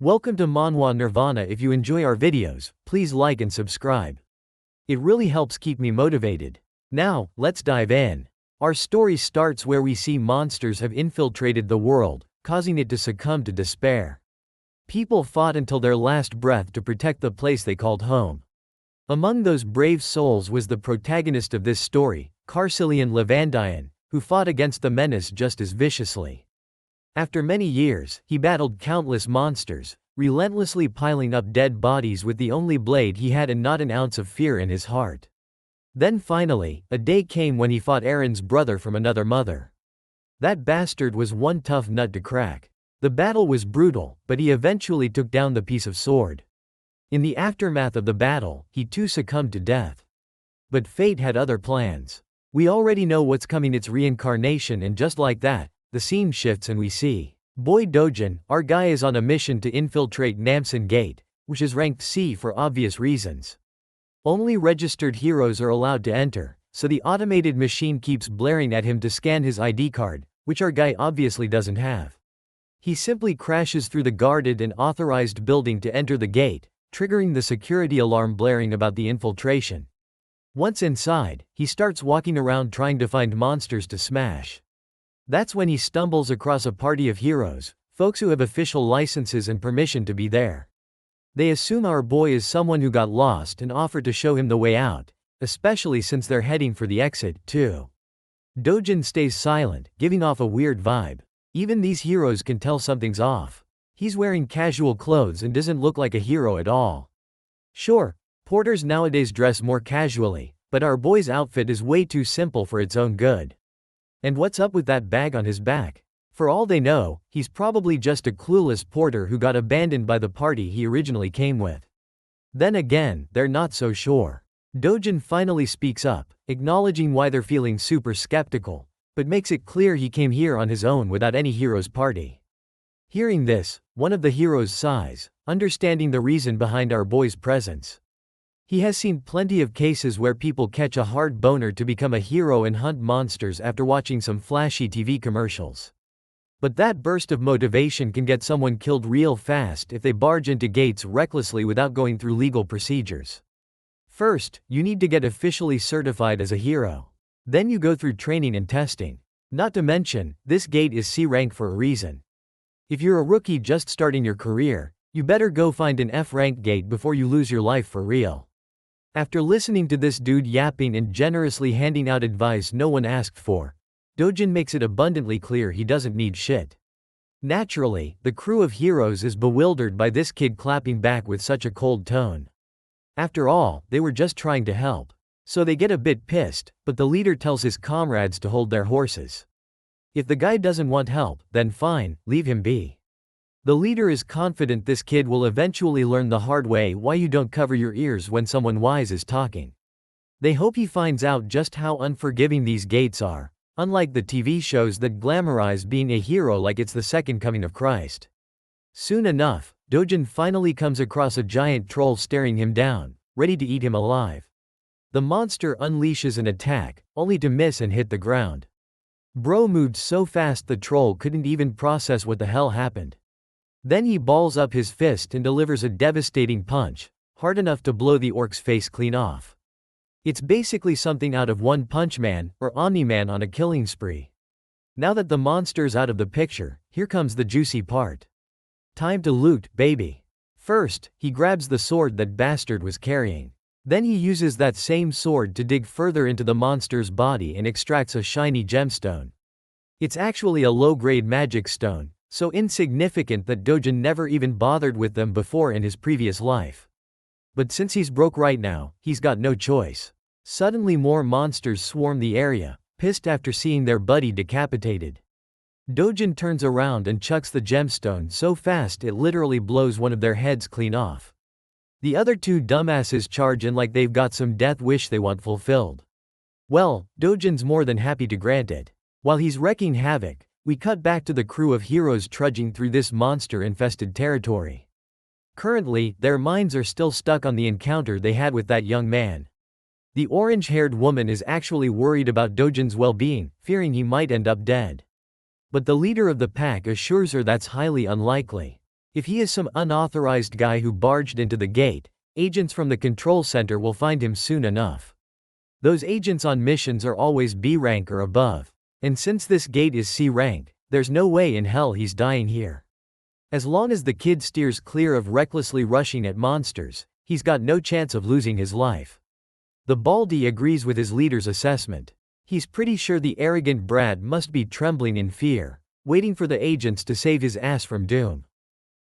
Welcome to Manhwa Nirvana. If you enjoy our videos, please like and subscribe. It really helps keep me motivated. Now, let's dive in. Our story starts where we see monsters have infiltrated the world, causing it to succumb to despair. People fought until their last breath to protect the place they called home. Among those brave souls was the protagonist of this story, Carcillion Levandian, who fought against the menace just as viciously. After many years, he battled countless monsters, relentlessly piling up dead bodies with the only blade he had and not an ounce of fear in his heart. Then finally, a day came when he fought Aaron's brother from another mother. That bastard was one tough nut to crack. The battle was brutal, but he eventually took down the piece of sword. In the aftermath of the battle, he too succumbed to death. But fate had other plans. We already know what's coming, its reincarnation, and just like that, the scene shifts and we see Boy Dojin, our guy, is on a mission to infiltrate Namsan Gate, which is ranked C for obvious reasons. Only registered heroes are allowed to enter, so the automated machine keeps blaring at him to scan his ID card, which our guy obviously doesn't have. He simply crashes through the guarded and authorized building to enter the gate, triggering the security alarm blaring about the infiltration. Once inside, he starts walking around trying to find monsters to smash. That's when he stumbles across a party of heroes, folks who have official licenses and permission to be there. They assume our boy is someone who got lost and offer to show him the way out, especially since they're heading for the exit, too. Dojin stays silent, giving off a weird vibe. Even these heroes can tell something's off. He's wearing casual clothes and doesn't look like a hero at all. Sure, porters nowadays dress more casually, but our boy's outfit is way too simple for its own good. And what's up with that bag on his back? For all they know, he's probably just a clueless porter who got abandoned by the party he originally came with. Then again, they're not so sure. Dojin finally speaks up, acknowledging why they're feeling super skeptical, but makes it clear he came here on his own without any hero's party. Hearing this, one of the heroes sighs, understanding the reason behind our boy's presence. He has seen plenty of cases where people catch a hard boner to become a hero and hunt monsters after watching some flashy TV commercials. But that burst of motivation can get someone killed real fast if they barge into gates recklessly without going through legal procedures. First, you need to get officially certified as a hero. Then you go through training and testing. Not to mention, this gate is C rank for a reason. If you're a rookie just starting your career, you better go find an F rank gate before you lose your life for real. After listening to this dude yapping and generously handing out advice no one asked for, Dojin makes it abundantly clear he doesn't need shit. Naturally, the crew of heroes is bewildered by this kid clapping back with such a cold tone. After all, they were just trying to help. So they get a bit pissed, but the leader tells his comrades to hold their horses. If the guy doesn't want help, then fine, leave him be. The leader is confident this kid will eventually learn the hard way why you don't cover your ears when someone wise is talking. They hope he finds out just how unforgiving these gates are, unlike the TV shows that glamorize being a hero like it's the second coming of Christ. Soon enough, Dojin finally comes across a giant troll staring him down, ready to eat him alive. The monster unleashes an attack, only to miss and hit the ground. Bro moved so fast the troll couldn't even process what the hell happened. Then he balls up his fist and delivers a devastating punch, hard enough to blow the orc's face clean off. It's basically something out of One Punch Man, or Omni-Man on a killing spree. Now that the monster's out of the picture, here comes the juicy part. Time to loot, baby. First, he grabs the sword that bastard was carrying. Then he uses that same sword to dig further into the monster's body and extracts a shiny gemstone. It's actually a low-grade magic stone, so insignificant that Dojin never even bothered with them before in his previous life. But since he's broke right now, he's got no choice. Suddenly more monsters swarm the area, pissed after seeing their buddy decapitated. Dojin turns around and chucks the gemstone so fast it literally blows one of their heads clean off. The other two dumbasses charge in like they've got some death wish they want fulfilled. Well, Dojin's more than happy to grant it. While he's wreaking havoc, we cut back to the crew of heroes trudging through this monster-infested territory. Currently, their minds are still stuck on the encounter they had with that young man. The orange-haired woman is actually worried about Dojin's well-being, fearing he might end up dead. But the leader of the pack assures her that's highly unlikely. If he is some unauthorized guy who barged into the gate, agents from the control center will find him soon enough. Those agents on missions are always B rank or above. And since this gate is C rank, there's no way in hell he's dying here. As long as the kid steers clear of recklessly rushing at monsters, he's got no chance of losing his life. The Baldy agrees with his leader's assessment. He's pretty sure the arrogant Brad must be trembling in fear, waiting for the agents to save his ass from doom.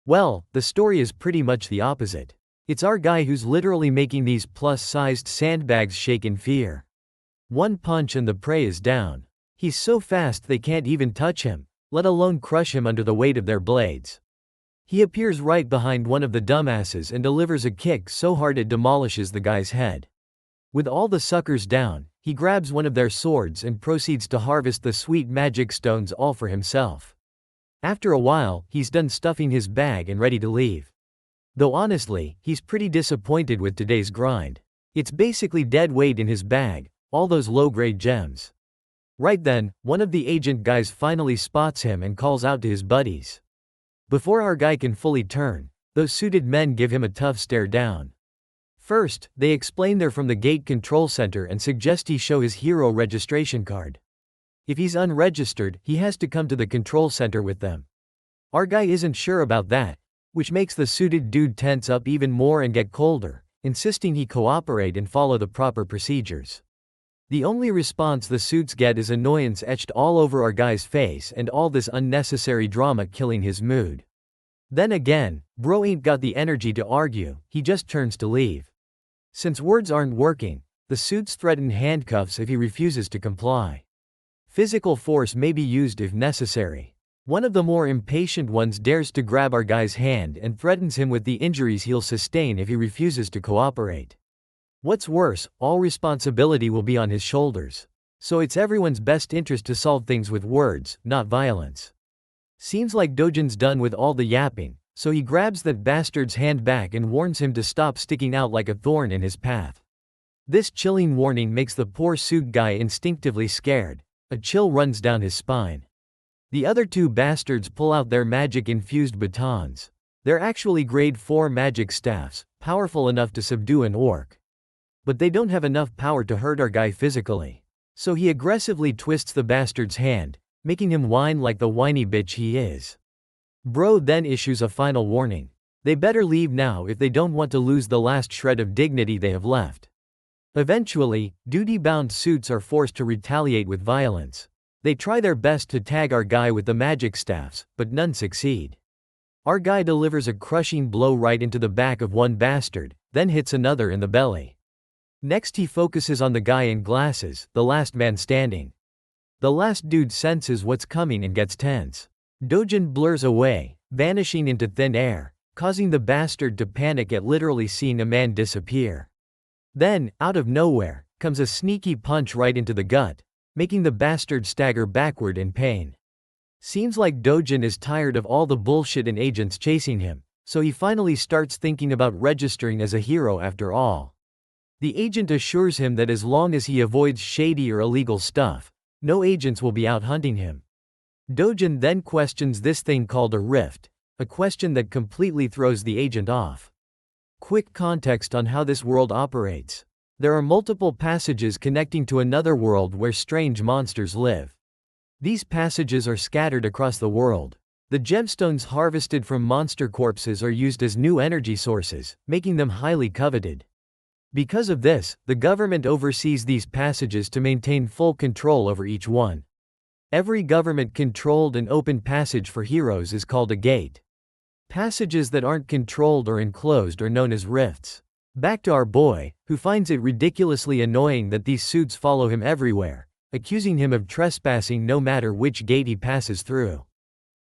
Well, the story is pretty much the opposite. It's our guy who's literally making these plus-sized sandbags shake in fear. One punch and the prey is down. He's so fast they can't even touch him, let alone crush him under the weight of their blades. He appears right behind one of the dumbasses and delivers a kick so hard it demolishes the guy's head. With all the suckers down, he grabs one of their swords and proceeds to harvest the sweet magic stones all for himself. After a while, he's done stuffing his bag and ready to leave. Though honestly, he's pretty disappointed with today's grind. It's basically dead weight in his bag, all those low-grade gems. Right then, one of the agent guys finally spots him and calls out to his buddies. Before our guy can fully turn, those suited men give him a tough stare down. First, they explain they're from the gate control center and suggest he show his hero registration card. If he's unregistered, he has to come to the control center with them. Our guy isn't sure about that, which makes the suited dude tense up even more and get colder, insisting he cooperate and follow the proper procedures. The only response the suits get is annoyance etched all over our guy's face and all this unnecessary drama killing his mood. Then again, bro ain't got the energy to argue, he just turns to leave. Since words aren't working, the suits threaten handcuffs if he refuses to comply. Physical force may be used if necessary. One of the more impatient ones dares to grab our guy's hand and threatens him with the injuries he'll sustain if he refuses to cooperate. What's worse, all responsibility will be on his shoulders. So it's everyone's best interest to solve things with words, not violence. Seems like Dojin's done with all the yapping, so he grabs that bastard's hand back and warns him to stop sticking out like a thorn in his path. This chilling warning makes the poor suit guy instinctively scared. A chill runs down his spine. The other two bastards pull out their magic-infused batons. They're actually grade 4 magic staffs, powerful enough to subdue an orc. But they don't have enough power to hurt our guy physically. So he aggressively twists the bastard's hand, making him whine like the whiny bitch he is. Bro then issues a final warning. They better leave now if they don't want to lose the last shred of dignity they have left. Eventually, duty-bound suits are forced to retaliate with violence. They try their best to tag our guy with the magic staffs, but none succeed. Our guy delivers a crushing blow right into the back of one bastard, then hits another in the belly. Next he focuses on the guy in glasses, the last man standing. The last dude senses what's coming and gets tense. Dojin blurs away, vanishing into thin air, causing the bastard to panic at literally seeing a man disappear. Then, out of nowhere, comes a sneaky punch right into the gut, making the bastard stagger backward in pain. Seems like Dojin is tired of all the bullshit and agents chasing him, so he finally starts thinking about registering as a hero after all. The agent assures him that as long as he avoids shady or illegal stuff, no agents will be out hunting him. Dojin then questions this thing called a rift, a question that completely throws the agent off. Quick context on how this world operates. There are multiple passages connecting to another world where strange monsters live. These passages are scattered across the world. The gemstones harvested from monster corpses are used as new energy sources, making them highly coveted. Because of this, the government oversees these passages to maintain full control over each one. Every government-controlled and open passage for heroes is called a gate. Passages that aren't controlled or enclosed are known as rifts. Back to our boy, who finds it ridiculously annoying that these suits follow him everywhere, accusing him of trespassing no matter which gate he passes through.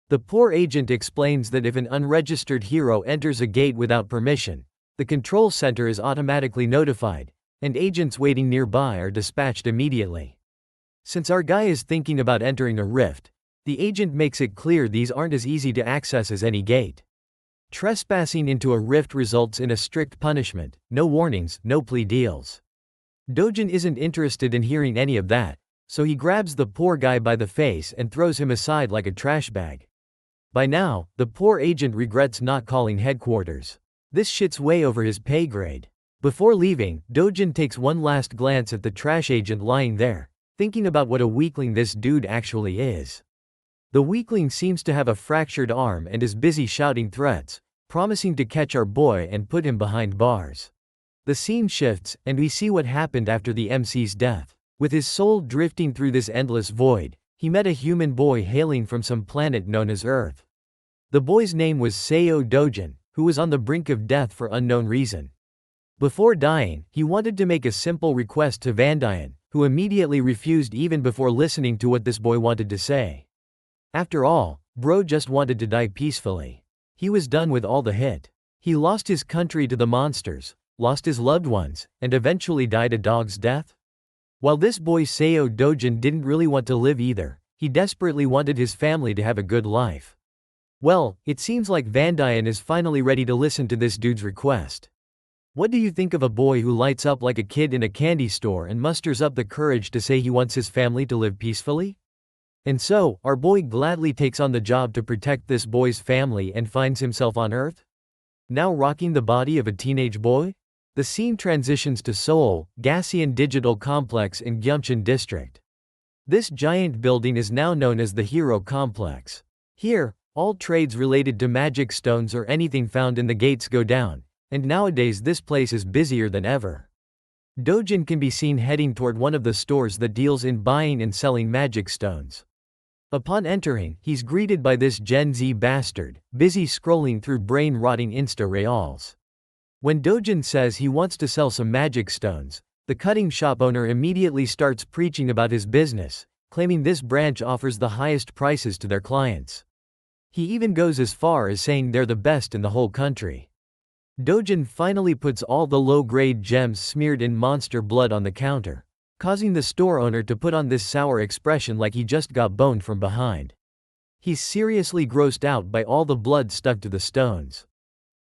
The poor agent explains that if an unregistered hero enters a gate without permission, the control center is automatically notified, and agents waiting nearby are dispatched immediately. Since our guy is thinking about entering a rift, the agent makes it clear these aren't as easy to access as any gate. Trespassing into a rift results in a strict punishment, no warnings, no plea deals. Dojin isn't interested in hearing any of that, so he grabs the poor guy by the face and throws him aside like a trash bag. By now, the poor agent regrets not calling headquarters. This shit's way over his pay grade. Before leaving, Dojin takes one last glance at the trash agent lying there, thinking about what a weakling this dude actually is. The weakling seems to have a fractured arm and is busy shouting threats, promising to catch our boy and put him behind bars. The scene shifts, and we see what happened after the MC's death. With his soul drifting through this endless void, he met a human boy hailing from some planet known as Earth. The boy's name was Seo Dojin, who was on the brink of death for unknown reason. Before dying, he wanted to make a simple request to Vandian, who immediately refused even before listening to what this boy wanted to say. After all, bro just wanted to die peacefully. He was done with all the hit. He lost his country to the monsters, lost his loved ones, and eventually died a dog's death? While this boy Seo Dojin didn't really want to live either, he desperately wanted his family to have a good life. Well, it seems like Vandian is finally ready to listen to this dude's request. What do you think of a boy who lights up like a kid in a candy store and musters up the courage to say he wants his family to live peacefully? And so, our boy gladly takes on the job to protect this boy's family and finds himself on Earth? Now rocking the body of a teenage boy? The scene transitions to Seoul, Gasian Digital Complex in Gyeongchun District. This giant building is now known as the Hero Complex. Here, all trades related to magic stones or anything found in the gates go down, and nowadays this place is busier than ever. Dojin can be seen heading toward one of the stores that deals in buying and selling magic stones. Upon entering, he's greeted by this Gen Z bastard, busy scrolling through brain-rotting Insta Reels. When Dojin says he wants to sell some magic stones, the cutting shop owner immediately starts preaching about his business, claiming this branch offers the highest prices to their clients. He even goes as far as saying they're the best in the whole country. Dojin finally puts all the low-grade gems smeared in monster blood on the counter, causing the store owner to put on this sour expression like he just got boned from behind. He's seriously grossed out by all the blood stuck to the stones.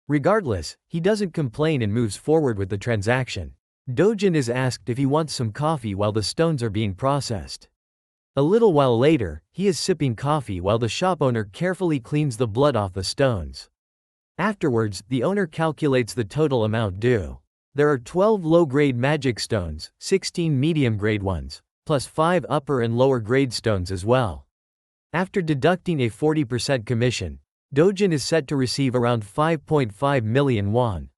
Regardless, he doesn't complain and moves forward with the transaction. Dojin is asked if he wants some coffee while the stones are being processed. A little while later, he is sipping coffee while the shop owner carefully cleans the blood off the stones. Afterwards, the owner calculates the total amount due. There are 12 low-grade magic stones, 16 medium-grade ones, plus 5 upper and lower-grade stones as well. After deducting a 40% commission, Dojin is set to receive around 5.5 million won.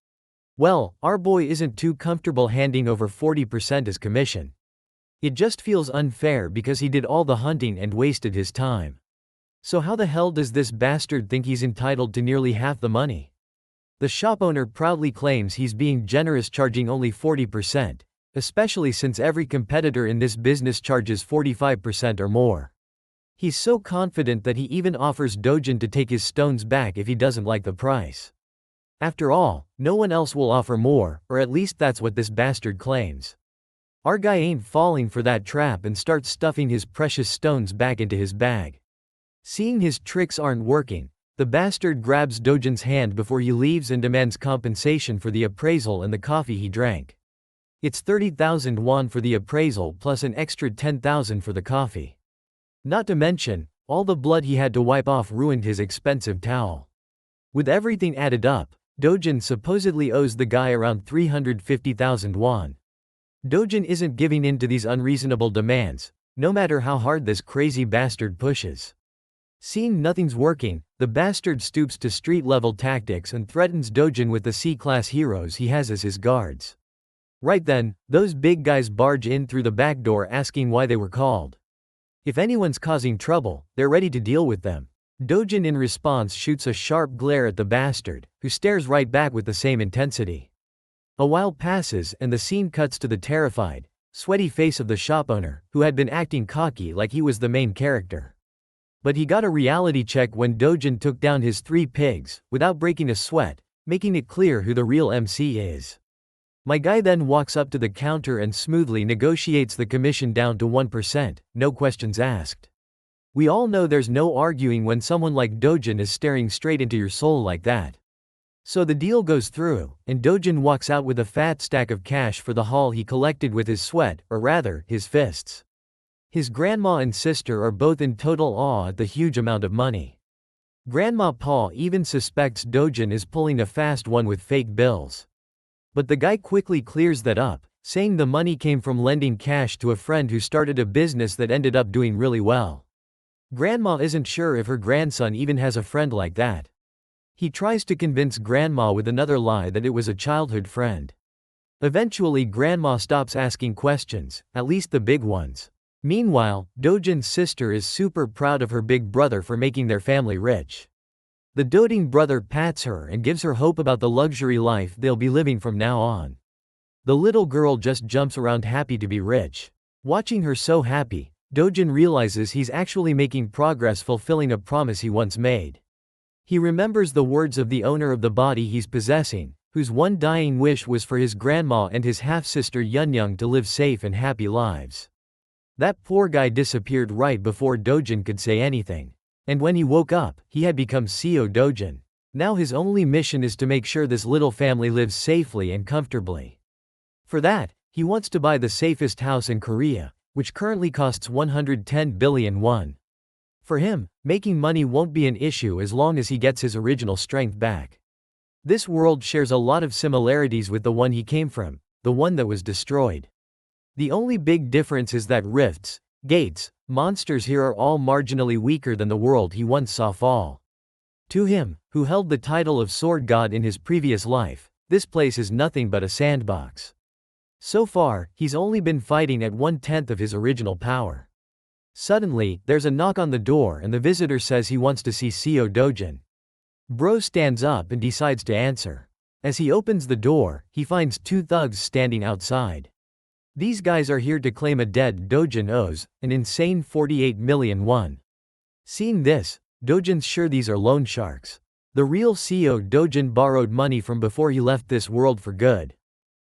Well, our boy isn't too comfortable handing over 40% as commission. It just feels unfair because he did all the hunting and wasted his time. So how the hell does this bastard think he's entitled to nearly half the money? The shop owner proudly claims he's being generous, charging only 40%, especially since every competitor in this business charges 45% or more. He's so confident that he even offers Dojin to take his stones back if he doesn't like the price. After all, no one else will offer more, or at least that's what this bastard claims. Our guy ain't falling for that trap and starts stuffing his precious stones back into his bag. Seeing his tricks aren't working, the bastard grabs Dojin's hand before he leaves and demands compensation for the appraisal and the coffee he drank. It's 30,000 won for the appraisal plus an extra 10,000 for the coffee. Not to mention, all the blood he had to wipe off ruined his expensive towel. With everything added up, Dojin supposedly owes the guy around 350,000 won. Dojin isn't giving in to these unreasonable demands, no matter how hard this crazy bastard pushes. Seeing nothing's working, the bastard stoops to street-level tactics and threatens Dojin with the C-class heroes he has as his guards. Right then, those big guys barge in through the back door asking why they were called. If anyone's causing trouble, they're ready to deal with them. Dojin in response shoots a sharp glare at the bastard, who stares right back with the same intensity. A while passes and the scene cuts to the terrified, sweaty face of the shop owner, who had been acting cocky like he was the main character. But he got a reality check when Dojin took down his 3 pigs, without breaking a sweat, making it clear who the real MC is. My guy then walks up to the counter and smoothly negotiates the commission down to 1%, no questions asked. We all know there's no arguing when someone like Dojin is staring straight into your soul like that. So the deal goes through, and Dojin walks out with a fat stack of cash for the haul he collected with his sweat, or rather, his fists. His grandma and sister are both in total awe at the huge amount of money. Grandma Pa even suspects Dojin is pulling a fast one with fake bills. But the guy quickly clears that up, saying the money came from lending cash to a friend who started a business that ended up doing really well. Grandma isn't sure if her grandson even has a friend like that. He tries to convince Grandma with another lie that it was a childhood friend. Eventually Grandma stops asking questions, at least the big ones. Meanwhile, Dojin's sister is super proud of her big brother for making their family rich. The doting brother pats her and gives her hope about the luxury life they'll be living from now on. The little girl just jumps around happy to be rich. Watching her so happy, Dojin realizes he's actually making progress fulfilling a promise he once made. He remembers the words of the owner of the body he's possessing, whose one dying wish was for his grandma and his half-sister Yunyang to live safe and happy lives. That poor guy disappeared right before Dojin could say anything. And when he woke up, he had become CEO Dojin. Now his only mission is to make sure this little family lives safely and comfortably. For that, he wants to buy the safest house in Korea, which currently costs 110 billion won. For him, making money won't be an issue as long as he gets his original strength back. This world shares a lot of similarities with the one he came from, the one that was destroyed. The only big difference is that rifts, gates, monsters here are all marginally weaker than the world he once saw fall. To him, who held the title of Sword God in his previous life, this place is nothing but a sandbox. So far, he's only been fighting at 1/10 of his original power. Suddenly, there's a knock on the door and the visitor says he wants to see CEO Dojin. Bro stands up and decides to answer. As he opens the door, he finds two thugs standing outside. These guys are here to claim a debt Dojin owes, an insane 48 million won. Seeing this, Dojin's sure these are loan sharks. The real CEO Dojin borrowed money from before he left this world for good.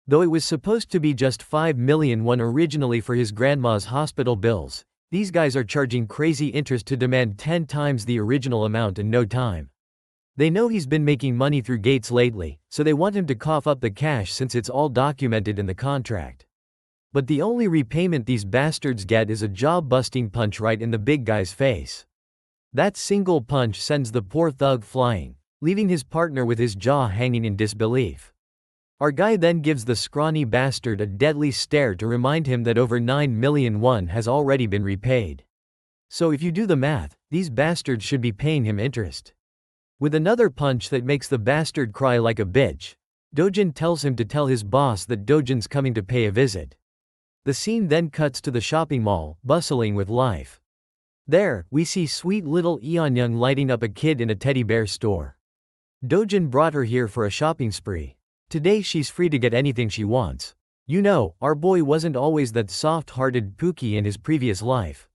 Though it was supposed to be just 5 million won originally for his grandma's hospital bills, these guys are charging crazy interest to demand 10 times the original amount in no time. They know he's been making money through gates lately, so they want him to cough up the cash since it's all documented in the contract. But the only repayment these bastards get is a jaw-busting punch right in the big guy's face. That single punch sends the poor thug flying, leaving his partner with his jaw hanging in disbelief. Our guy then gives the scrawny bastard a deadly stare to remind him that over 9 million won has already been repaid. So if you do the math, these bastards should be paying him interest. With another punch that makes the bastard cry like a bitch, Dojin tells him to tell his boss that Dojin's coming to pay a visit. The scene then cuts to the shopping mall, bustling with life. There, we see sweet little Eonyang lighting up a kid in a teddy bear store. Dojin brought her here for a shopping spree. Today she's free to get anything she wants. You know, our boy wasn't always that soft-hearted Pookie in his previous life.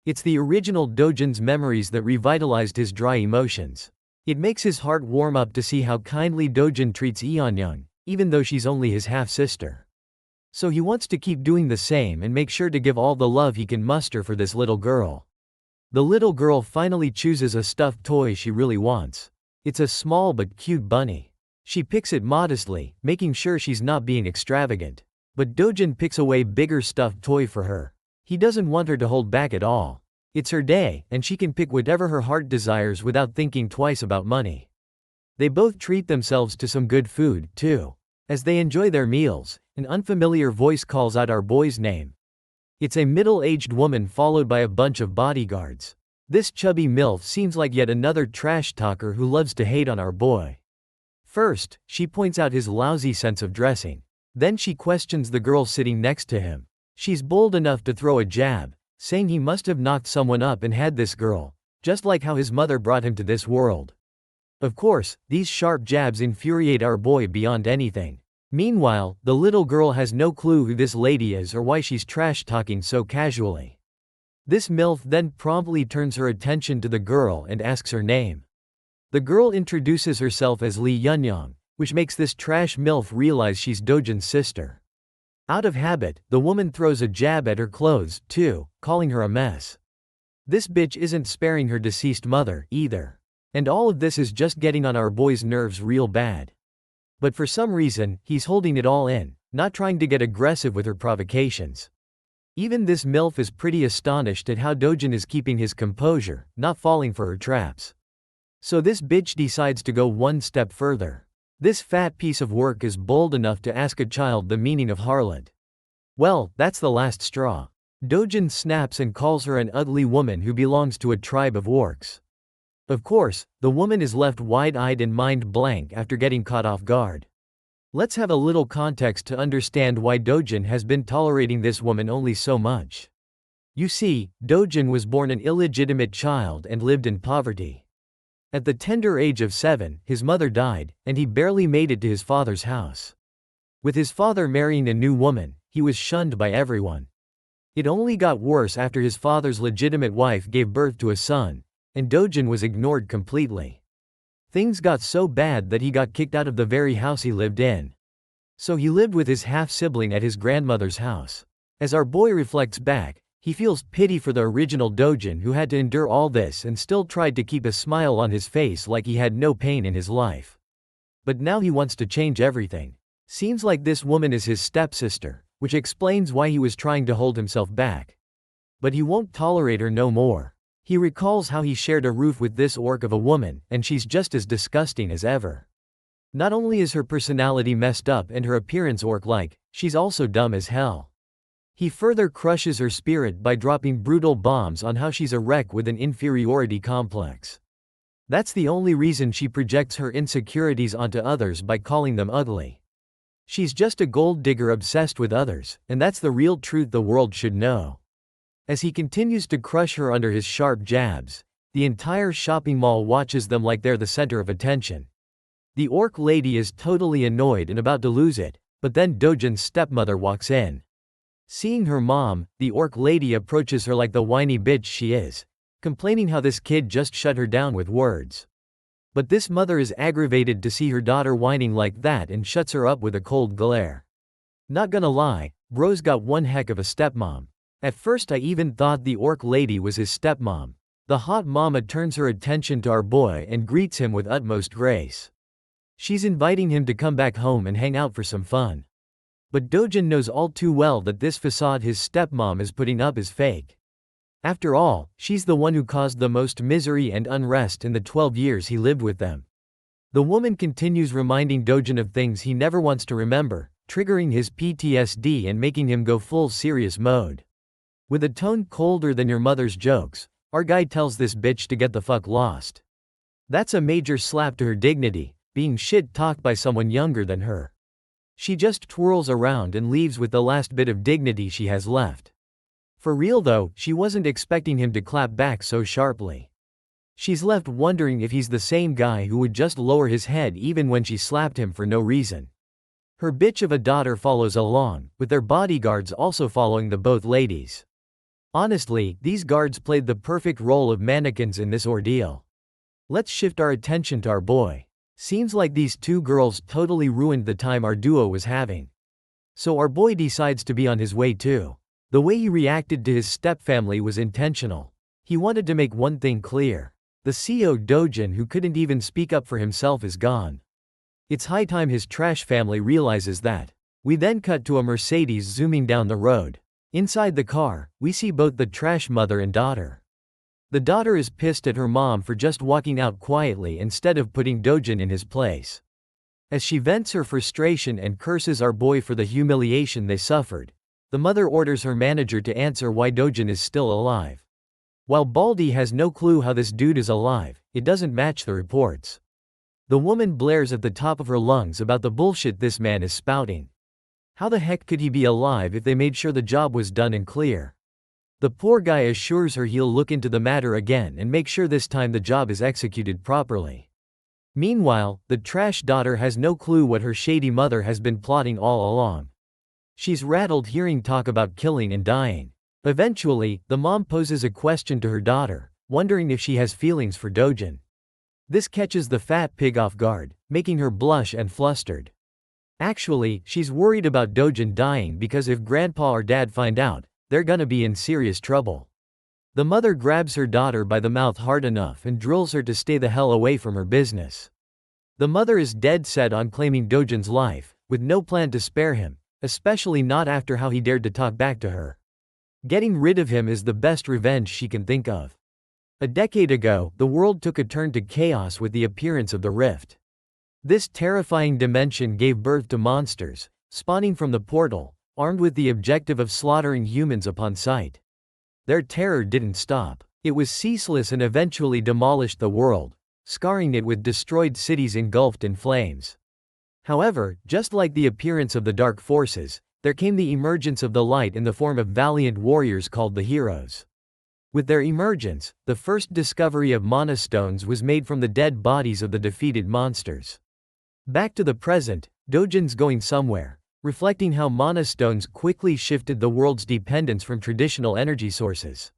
It's the original Dojin's memories that revitalized his dry emotions. It makes his heart warm up to see how kindly Dojin treats Eonyang, even though she's only his half-sister. So he wants to keep doing the same and make sure to give all the love he can muster for this little girl. The little girl finally chooses a stuffed toy she really wants. It's a small but cute bunny. She picks it modestly, making sure she's not being extravagant. But Dojin picks a way bigger stuffed toy for her. He doesn't want her to hold back at all. It's her day, and she can pick whatever her heart desires without thinking twice about money. They both treat themselves to some good food, too. As they enjoy their meals, an unfamiliar voice calls out our boy's name. It's a middle-aged woman followed by a bunch of bodyguards. This chubby MILF seems like yet another trash talker who loves to hate on our boy. First, she points out his lousy sense of dressing. Then she questions the girl sitting next to him. She's bold enough to throw a jab, saying he must have knocked someone up and had this girl, just like how his mother brought him to this world. Of course, these sharp jabs infuriate our boy beyond anything. Meanwhile, the little girl has no clue who this lady is or why she's trash-talking so casually. This MILF then promptly turns her attention to the girl and asks her name. The girl introduces herself as Lee Yunyang, which makes this trash MILF realize she's Dojin's sister. Out of habit, the woman throws a jab at her clothes, too, calling her a mess. This bitch isn't sparing her deceased mother, either. And all of this is just getting on our boy's nerves real bad. But for some reason, he's holding it all in, not trying to get aggressive with her provocations. Even this MILF is pretty astonished at how Dojin is keeping his composure, not falling for her traps. So this bitch decides to go one step further. This fat piece of work is bold enough to ask a child the meaning of harlot. Well, that's the last straw. Dojin snaps and calls her an ugly woman who belongs to a tribe of orcs. Of course, the woman is left wide-eyed and mind-blank after getting caught off guard. Let's have a little context to understand why Dojin has been tolerating this woman only so much. You see, Dojin was born an illegitimate child and lived in poverty. At the tender age of 7, his mother died, and he barely made it to his father's house. With his father marrying a new woman, he was shunned by everyone. It only got worse after his father's legitimate wife gave birth to a son, and Dojin was ignored completely. Things got so bad that he got kicked out of the very house he lived in. So he lived with his half-sibling at his grandmother's house. As our boy reflects back, he feels pity for the original Dojin who had to endure all this and still tried to keep a smile on his face like he had no pain in his life. But now he wants to change everything. Seems like this woman is his stepsister, which explains why he was trying to hold himself back. But he won't tolerate her no more. He recalls how he shared a roof with this orc of a woman, and she's just as disgusting as ever. Not only is her personality messed up and her appearance orc-like, she's also dumb as hell. He further crushes her spirit by dropping brutal bombs on how she's a wreck with an inferiority complex. That's the only reason she projects her insecurities onto others by calling them ugly. She's just a gold digger obsessed with others, and that's the real truth the world should know. As he continues to crush her under his sharp jabs, the entire shopping mall watches them like they're the center of attention. The orc lady is totally annoyed and about to lose it, but then Dojin's stepmother walks in. Seeing her mom, the orc lady approaches her like the whiny bitch she is, complaining how this kid just shut her down with words. But this mother is aggravated to see her daughter whining like that and shuts her up with a cold glare. Not gonna lie, bro's got one heck of a stepmom. At first I even thought the orc lady was his stepmom. The hot mama turns her attention to our boy and greets him with utmost grace. She's inviting him to come back home and hang out for some fun. But Dojin knows all too well that this facade his stepmom is putting up is fake. After all, she's the one who caused the most misery and unrest in the 12 years he lived with them. The woman continues reminding Dojin of things he never wants to remember, triggering his PTSD and making him go full serious mode. With a tone colder than your mother's jokes, our guy tells this bitch to get the fuck lost. That's a major slap to her dignity, being shit-talked by someone younger than her. She just twirls around and leaves with the last bit of dignity she has left. For real though, she wasn't expecting him to clap back so sharply. She's left wondering if he's the same guy who would just lower his head even when she slapped him for no reason. Her bitch of a daughter follows along, with their bodyguards also following the both ladies. Honestly, these guards played the perfect role of mannequins in this ordeal. Let's shift our attention to our boy. Seems like these two girls totally ruined the time our duo was having. So our boy decides to be on his way too. The way he reacted to his stepfamily was intentional. He wanted to make one thing clear. The CO Dojin who couldn't even speak up for himself is gone. It's high time his trash family realizes that. We then cut to a Mercedes zooming down the road. Inside the car, we see both the trash mother and daughter. The daughter is pissed at her mom for just walking out quietly instead of putting Dojin in his place. As she vents her frustration and curses our boy for the humiliation they suffered, the mother orders her manager to answer why Dojin is still alive. While Baldy has no clue how this dude is alive, it doesn't match the reports. The woman blares at the top of her lungs about the bullshit this man is spouting. How the heck could he be alive if they made sure the job was done and clear? The poor guy assures her he'll look into the matter again and make sure this time the job is executed properly. Meanwhile, the trash daughter has no clue what her shady mother has been plotting all along. She's rattled hearing talk about killing and dying. Eventually, the mom poses a question to her daughter, wondering if she has feelings for Dojin. This catches the fat pig off guard, making her blush and flustered. Actually, she's worried about Dojin dying because if grandpa or dad find out, they're gonna be in serious trouble. The mother grabs her daughter by the mouth hard enough and drills her to stay the hell away from her business. The mother is dead set on claiming Dojin's life, with no plan to spare him, especially not after how he dared to talk back to her. Getting rid of him is the best revenge she can think of. A decade ago, the world took a turn to chaos with the appearance of the rift. This terrifying dimension gave birth to monsters, spawning from the portal, armed with the objective of slaughtering humans upon sight. Their terror didn't stop. It was ceaseless and eventually demolished the world, scarring it with destroyed cities engulfed in flames. However, just like the appearance of the dark forces, there came the emergence of the light in the form of valiant warriors called the heroes. With their emergence, the first discovery of mana stones was made from the dead bodies of the defeated monsters. Back to the present, Dojin's going somewhere, reflecting how mana stones quickly shifted the world's dependence from traditional energy sources.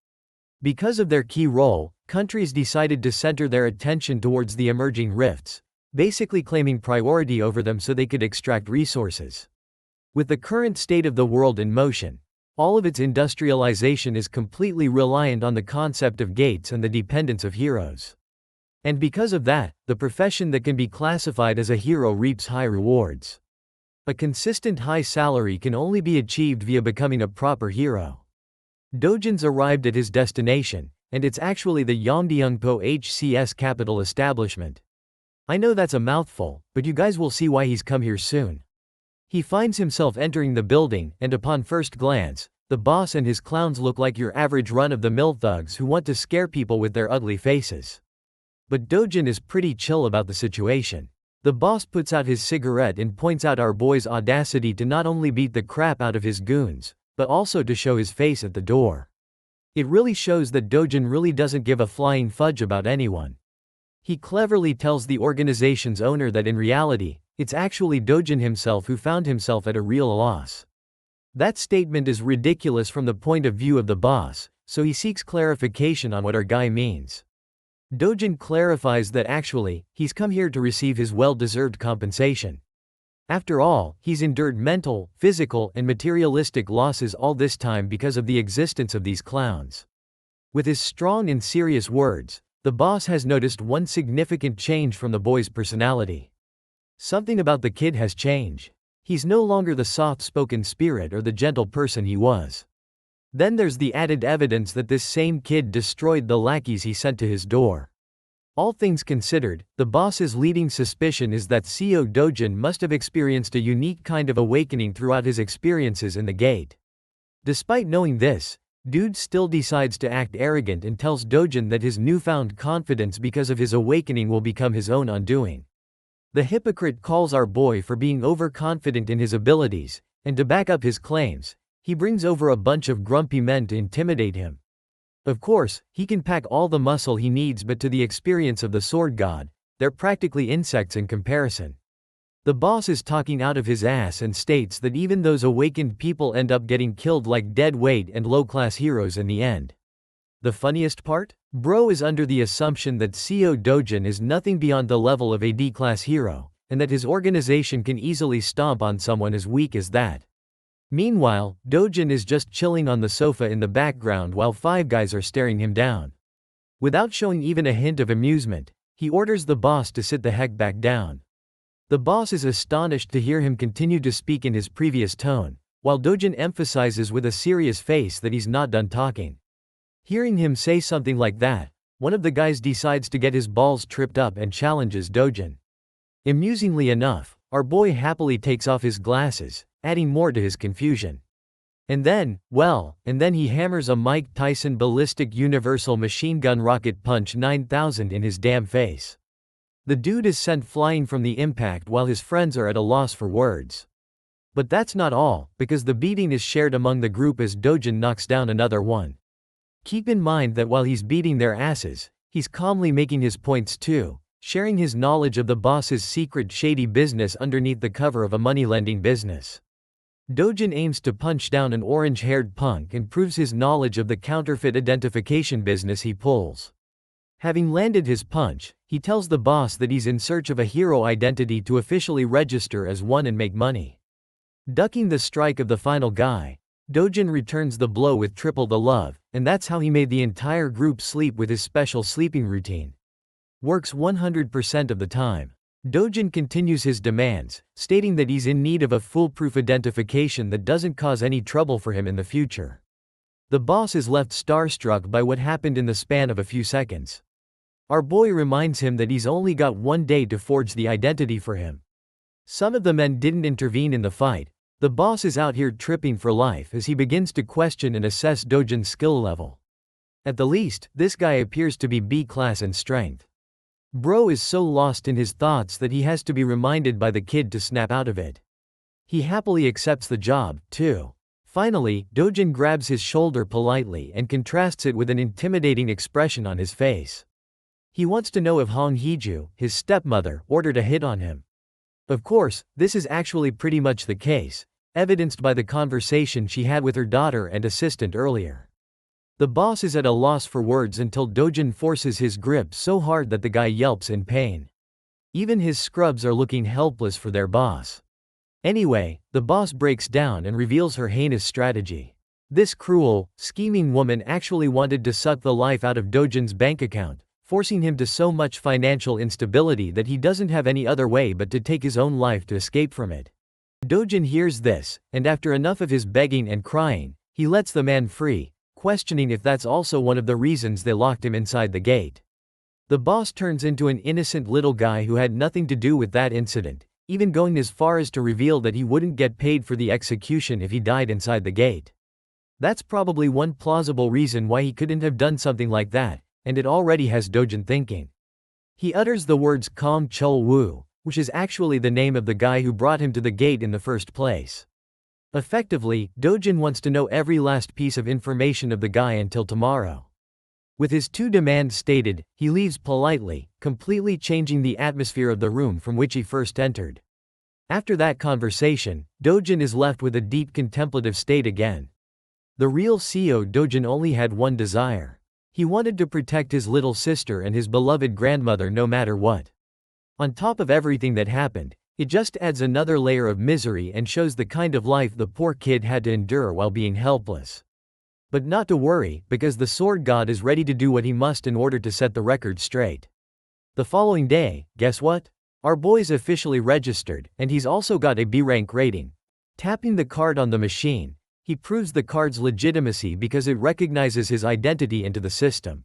Because of their key role, countries decided to center their attention towards the emerging rifts, basically claiming priority over them so they could extract resources. With the current state of the world in motion, all of its industrialization is completely reliant on the concept of gates and the dependence of heroes. And because of that, the profession that can be classified as a hero reaps high rewards. A consistent high salary can only be achieved via becoming a proper hero. Dojin's arrived at his destination, and it's actually the Yongdeungpo HCS capital establishment. I know that's a mouthful, but you guys will see why he's come here soon. He finds himself entering the building, and upon first glance, the boss and his clowns look like your average run-of-the-mill thugs who want to scare people with their ugly faces. But Dojin is pretty chill about the situation. The boss puts out his cigarette and points out our boy's audacity to not only beat the crap out of his goons, but also to show his face at the door. It really shows that Dojin really doesn't give a flying fudge about anyone. He cleverly tells the organization's owner that in reality, it's actually Dojin himself who found himself at a real loss. That statement is ridiculous from the point of view of the boss, so he seeks clarification on what our guy means. Dojin clarifies that actually, he's come here to receive his well-deserved compensation. After all, he's endured mental, physical, and materialistic losses all this time because of the existence of these clowns. With his strong and serious words, the boss has noticed one significant change from the boy's personality. Something about the kid has changed. He's no longer the soft-spoken spirit or the gentle person he was. Then there's the added evidence that this same kid destroyed the lackeys he sent to his door. All things considered, the boss's leading suspicion is that CO Dojin must have experienced a unique kind of awakening throughout his experiences in the gate. Despite knowing this, Dude still decides to act arrogant and tells Dojin that his newfound confidence because of his awakening will become his own undoing. The hypocrite calls our boy for being overconfident in his abilities, and to back up his claims, he brings over a bunch of grumpy men to intimidate him. Of course, he can pack all the muscle he needs, but to the experience of the sword god, they're practically insects in comparison. The boss is talking out of his ass and states that even those awakened people end up getting killed like dead weight and low-class heroes in the end. The funniest part? Bro is under the assumption that CO Dojin is nothing beyond the level of a D-class hero, and that his organization can easily stomp on someone as weak as that. Meanwhile, Dojin is just chilling on the sofa in the background while five guys are staring him down. Without showing even a hint of amusement, he orders the boss to sit the heck back down. The boss is astonished to hear him continue to speak in his previous tone, while Dojin emphasizes with a serious face that he's not done talking. Hearing him say something like that, one of the guys decides to get his balls tripped up and challenges Dojin. Amusingly enough, our boy happily takes off his glasses, adding more to his confusion. And then he hammers a Mike Tyson ballistic universal machine gun rocket punch 9000 in his damn face. The dude is sent flying from the impact while his friends are at a loss for words. But that's not all, because the beating is shared among the group as Dojin knocks down another one. Keep in mind that while he's beating their asses, he's calmly making his points too, sharing his knowledge of the boss's secret shady business underneath the cover of a money-lending business. Dojin aims to punch down an orange-haired punk and proves his knowledge of the counterfeit identification business he pulls. Having landed his punch, he tells the boss that he's in search of a hero identity to officially register as one and make money. Ducking the strike of the final guy, Dojin returns the blow with triple the love, and that's how he made the entire group sleep with his special sleeping routine. Works 100% of the time. Dojin continues his demands, stating that he's in need of a foolproof identification that doesn't cause any trouble for him in the future. The boss is left starstruck by what happened in the span of a few seconds. Our boy reminds him that he's only got one day to forge the identity for him. Some of the men didn't intervene in the fight. The boss is out here tripping for life as he begins to question and assess Dojin's skill level. At the least, this guy appears to be B-class in strength. Bro is so lost in his thoughts that he has to be reminded by the kid to snap out of it. He happily accepts the job, too. Finally, Dojin grabs his shoulder politely and contrasts it with an intimidating expression on his face. He wants to know if Hong Heeju, his stepmother, ordered a hit on him. Of course, this is actually pretty much the case, evidenced by the conversation she had with her daughter and assistant earlier. The boss is at a loss for words until Dojin forces his grip so hard that the guy yelps in pain. Even his scrubs are looking helpless for their boss. Anyway, the boss breaks down and reveals her heinous strategy. This cruel, scheming woman actually wanted to suck the life out of Dojin's bank account, forcing him to so much financial instability that he doesn't have any other way but to take his own life to escape from it. Dojin hears this, and after enough of his begging and crying, he lets the man free, questioning if that's also one of the reasons they locked him inside the gate. The boss turns into an innocent little guy who had nothing to do with that incident, even going as far as to reveal that he wouldn't get paid for the execution if he died inside the gate. That's probably one plausible reason why he couldn't have done something like that, and it already has Dojin thinking. He utters the words Kong Chul Wu, which is actually the name of the guy who brought him to the gate in the first place. Effectively, Dojin wants to know every last piece of information of the guy until tomorrow. With his two demands stated, he leaves politely, completely changing the atmosphere of the room from which he first entered. After that conversation, Dojin is left with a deep contemplative state again. The real CEO Dojin only had one desire. He wanted to protect his little sister and his beloved grandmother no matter what. On top of everything that happened, it just adds another layer of misery and shows the kind of life the poor kid had to endure while being helpless. But not to worry, because the sword god is ready to do what he must in order to set the record straight. The following day, guess what? Our boy's officially registered, and he's also got a B-rank rating. Tapping the card on the machine, he proves the card's legitimacy because it recognizes his identity into the system.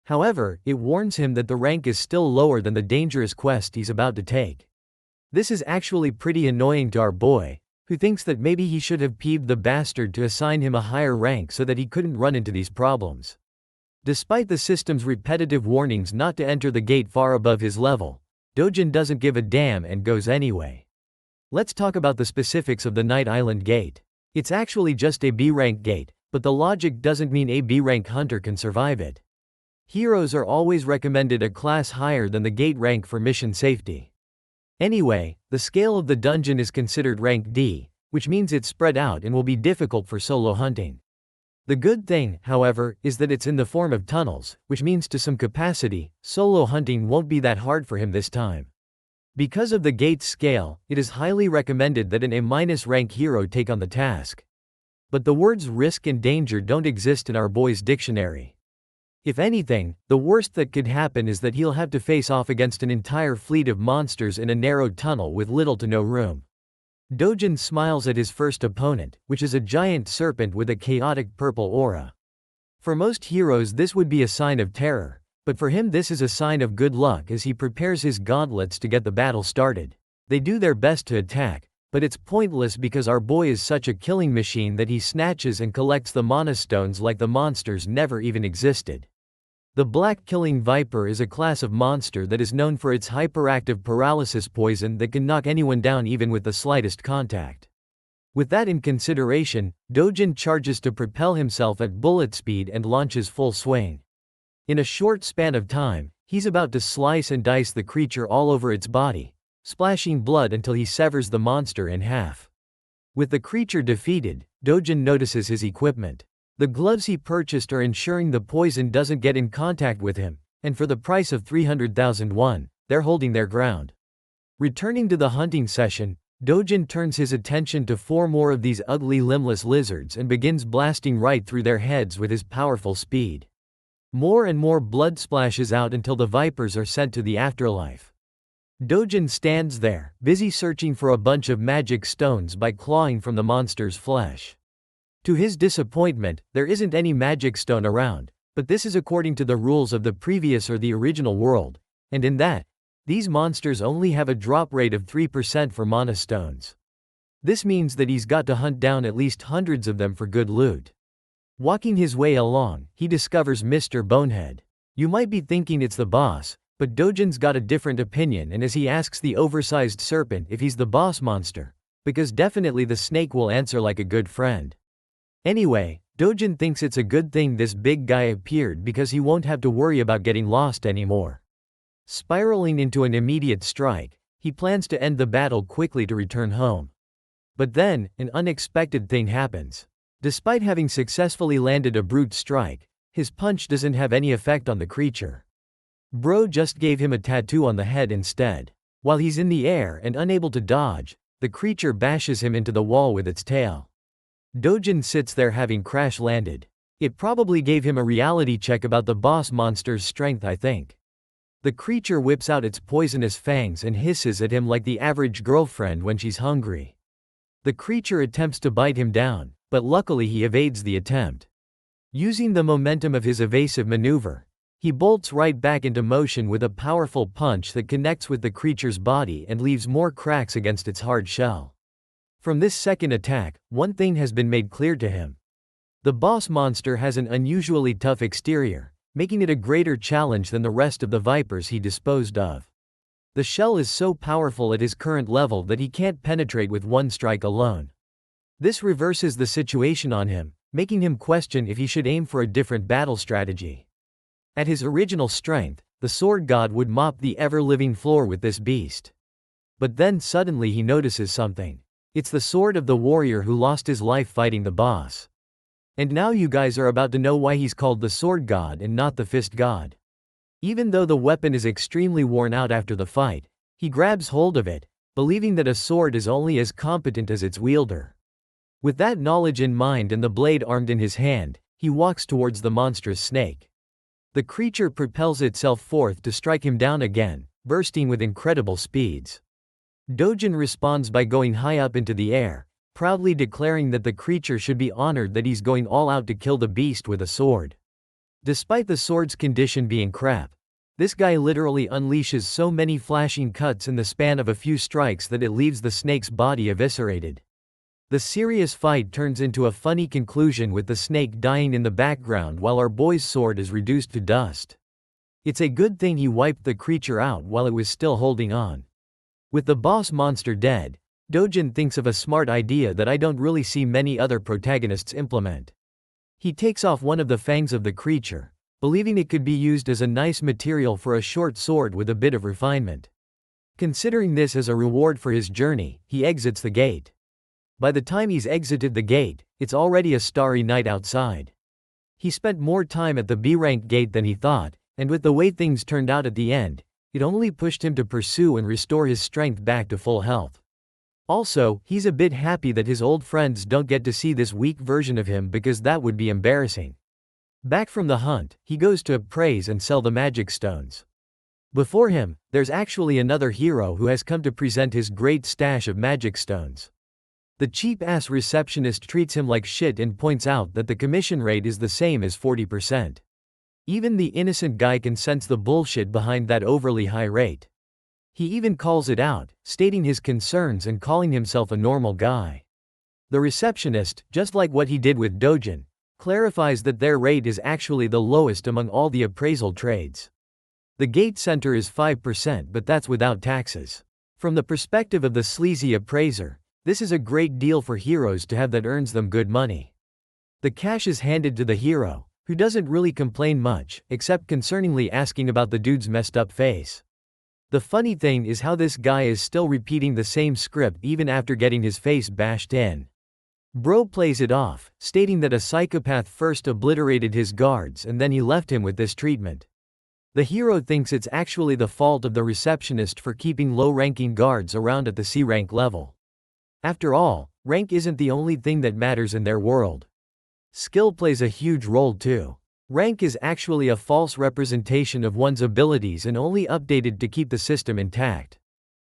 However, it warns him that the rank is still lower than the dangerous quest he's about to take. This is actually pretty annoying to our boy, who thinks that maybe he should have peeved the bastard to assign him a higher rank so that he couldn't run into these problems. Despite the system's repetitive warnings not to enter the gate far above his level, Dojin doesn't give a damn and goes anyway. Let's talk about the specifics of the Night Island gate. It's actually just a B-rank gate, but the logic doesn't mean a B-rank hunter can survive it. Heroes are always recommended a class higher than the gate rank for mission safety. Anyway, the scale of the dungeon is considered rank D, which means it's spread out and will be difficult for solo hunting. The good thing, however, is that it's in the form of tunnels, which means to some capacity, solo hunting won't be that hard for him this time. Because of the gate's scale, it is highly recommended that an A- rank hero take on the task. But the words risk and danger don't exist in our boy's dictionary. If anything, the worst that could happen is that he'll have to face off against an entire fleet of monsters in a narrow tunnel with little to no room. Dojin smiles at his first opponent, which is a giant serpent with a chaotic purple aura. For most heroes this would be a sign of terror, but for him this is a sign of good luck as he prepares his gauntlets to get the battle started. They do their best to attack, but it's pointless because our boy is such a killing machine that he snatches and collects the mana stones like the monsters never even existed. The Black Killing Viper is a class of monster that is known for its hyperactive paralysis poison that can knock anyone down even with the slightest contact. With that in consideration, Dojin charges to propel himself at bullet speed and launches full swing. In a short span of time, he's about to slice and dice the creature all over its body, splashing blood until he severs the monster in half. With the creature defeated, Dojin notices his equipment. The gloves he purchased are ensuring the poison doesn't get in contact with him, and for the price of 300,000 won, they're holding their ground. Returning to the hunting session, Dojin turns his attention to 4 more of these ugly limbless lizards and begins blasting right through their heads with his powerful speed. More and more blood splashes out until the vipers are sent to the afterlife. Dojin stands there, busy searching for a bunch of magic stones by clawing from the monster's flesh. To his disappointment, there isn't any magic stone around, but this is according to the rules of the previous or the original world, and in that, these monsters only have a drop rate of 3% for mana stones. This means that he's got to hunt down at least hundreds of them for good loot. Walking his way along, he discovers Mr. Bonehead. You might be thinking it's the boss, but Dojin's got a different opinion, and as he asks the oversized serpent if he's the boss monster, because definitely the snake will answer like a good friend. Anyway, Dojin thinks it's a good thing this big guy appeared because he won't have to worry about getting lost anymore. Spiraling into an immediate strike, he plans to end the battle quickly to return home. But then, an unexpected thing happens. Despite having successfully landed a brute strike, his punch doesn't have any effect on the creature. Bro just gave him a tattoo on the head instead. While he's in the air and unable to dodge, the creature bashes him into the wall with its tail. Dojin sits there having crash landed. It probably gave him a reality check about the boss monster's strength, I think. The creature whips out its poisonous fangs and hisses at him like the average girlfriend when she's hungry. The creature attempts to bite him down, but luckily he evades the attempt. Using the momentum of his evasive maneuver, he bolts right back into motion with a powerful punch that connects with the creature's body and leaves more cracks against its hard shell. From this second attack, one thing has been made clear to him. The boss monster has an unusually tough exterior, making it a greater challenge than the rest of the vipers he disposed of. The shell is so powerful at his current level that he can't penetrate with one strike alone. This reverses the situation on him, making him question if he should aim for a different battle strategy. At his original strength, the sword god would mop the ever-living floor with this beast. But then suddenly he notices something. It's the sword of the warrior who lost his life fighting the boss. And now you guys are about to know why he's called the sword god and not the fist god. Even though the weapon is extremely worn out after the fight, he grabs hold of it, believing that a sword is only as competent as its wielder. With that knowledge in mind and the blade armed in his hand, he walks towards the monstrous snake. The creature propels itself forth to strike him down again, bursting with incredible speeds. Dojin responds by going high up into the air, proudly declaring that the creature should be honored that he's going all out to kill the beast with a sword. Despite the sword's condition being crap, this guy literally unleashes so many flashing cuts in the span of a few strikes that it leaves the snake's body eviscerated. The serious fight turns into a funny conclusion with the snake dying in the background while our boy's sword is reduced to dust. It's a good thing he wiped the creature out while it was still holding on. With the boss monster dead, Dojin thinks of a smart idea that I don't really see many other protagonists implement. He takes off one of the fangs of the creature, believing it could be used as a nice material for a short sword with a bit of refinement. Considering this as a reward for his journey, he exits the gate. By the time he's exited the gate, it's already a starry night outside. He spent more time at the B-rank gate than he thought, and with the way things turned out at the end, it only pushed him to pursue and restore his strength back to full health. Also, he's a bit happy that his old friends don't get to see this weak version of him because that would be embarrassing. Back from the hunt, he goes to appraise and sell the magic stones. Before him, there's actually another hero who has come to present his great stash of magic stones. The cheap-ass receptionist treats him like shit and points out that the commission rate is the same as 40%. Even the innocent guy can sense the bullshit behind that overly high rate. He even calls it out, stating his concerns and calling himself a normal guy. The receptionist, just like what he did with Dojin, clarifies that their rate is actually the lowest among all the appraisal trades. The gate center is 5%, but that's without taxes. From the perspective of the sleazy appraiser, this is a great deal for heroes to have that earns them good money. The cash is handed to the hero, who doesn't really complain much, except concerningly asking about the dude's messed up face. The funny thing is how this guy is still repeating the same script even after getting his face bashed in. Bro plays it off, stating that a psychopath first obliterated his guards and then he left him with this treatment. The hero thinks it's actually the fault of the receptionist for keeping low-ranking guards around at the C-rank level. After all, rank isn't the only thing that matters in their world. Skill plays a huge role too. Rank is actually a false representation of one's abilities and only updated to keep the system intact.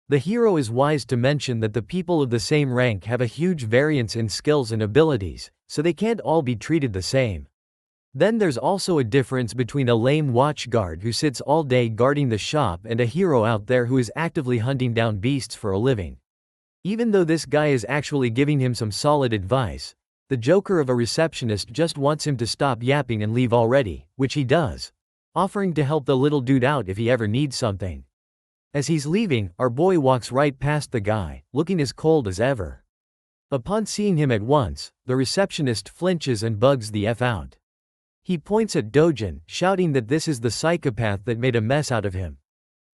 The hero is wise to mention that the people of the same rank have a huge variance in skills and abilities, so they can't all be treated the same. Then there's also a difference between a lame watchguard who sits all day guarding the shop and a hero out there who is actively hunting down beasts for a living. Even though this guy is actually giving him some solid advice, the joker of a receptionist just wants him to stop yapping and leave already, which he does, offering to help the little dude out if he ever needs something. As he's leaving, our boy walks right past the guy, looking as cold as ever. Upon seeing him at once, the receptionist flinches and bugs the F out. He points at Dojin, shouting that this is the psychopath that made a mess out of him.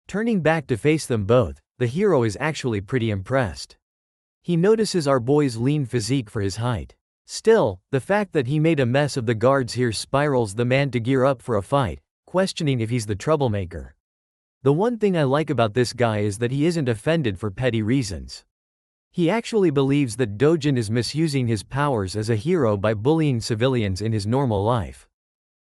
Turning back to face them both, the hero is actually pretty impressed. He notices our boy's lean physique for his height. Still, the fact that he made a mess of the guards here spirals the man to gear up for a fight, questioning if he's the troublemaker. The one thing I like about this guy is that he isn't offended for petty reasons. He actually believes that Dojin is misusing his powers as a hero by bullying civilians in his normal life.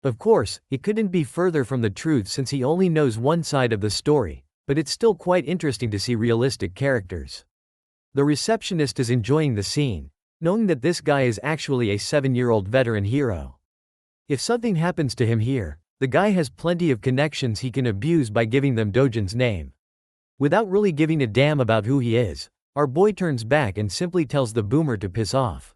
Of course, it couldn't be further from the truth since he only knows one side of the story, but it's still quite interesting to see realistic characters. The receptionist is enjoying the scene, knowing that this guy is actually a 7-year-old veteran hero. If something happens to him here, the guy has plenty of connections he can abuse by giving them Dojin's name. Without really giving a damn about who he is, our boy turns back and simply tells the boomer to piss off.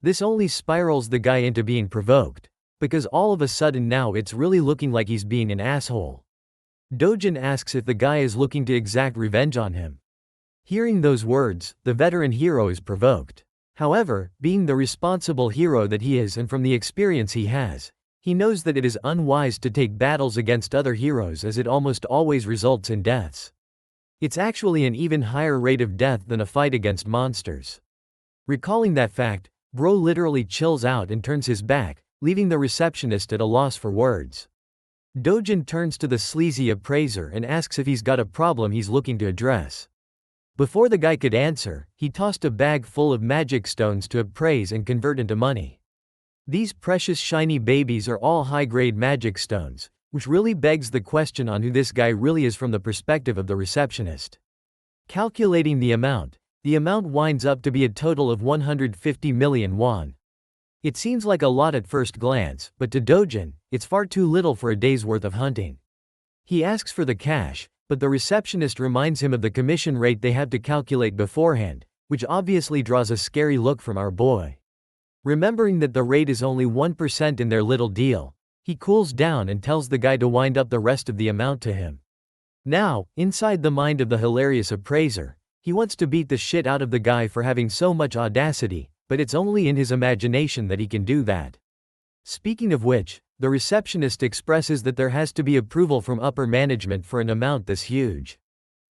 This only spirals the guy into being provoked, because all of a sudden now it's really looking like he's being an asshole. Dojin asks if the guy is looking to exact revenge on him. Hearing those words, the veteran hero is provoked. However, being the responsible hero that he is and from the experience he has, he knows that it is unwise to take battles against other heroes as it almost always results in deaths. It's actually an even higher rate of death than a fight against monsters. Recalling that fact, bro literally chills out and turns his back, leaving the receptionist at a loss for words. Dojin turns to the sleazy appraiser and asks if he's got a problem he's looking to address. Before the guy could answer, he tossed a bag full of magic stones to appraise and convert into money. These precious shiny babies are all high-grade magic stones, which really begs the question on who this guy really is from the perspective of the receptionist. Calculating the amount winds up to be a total of 150 million won. It seems like a lot at first glance, but to Dojin, it's far too little for a day's worth of hunting. He asks for the cash, but the receptionist reminds him of the commission rate they have to calculate beforehand, which obviously draws a scary look from our boy. Remembering that the rate is only 1% in their little deal, he cools down and tells the guy to wind up the rest of the amount to him. Now, inside the mind of the hilarious appraiser, he wants to beat the shit out of the guy for having so much audacity, but it's only in his imagination that he can do that. Speaking of which, the receptionist expresses that there has to be approval from upper management for an amount this huge.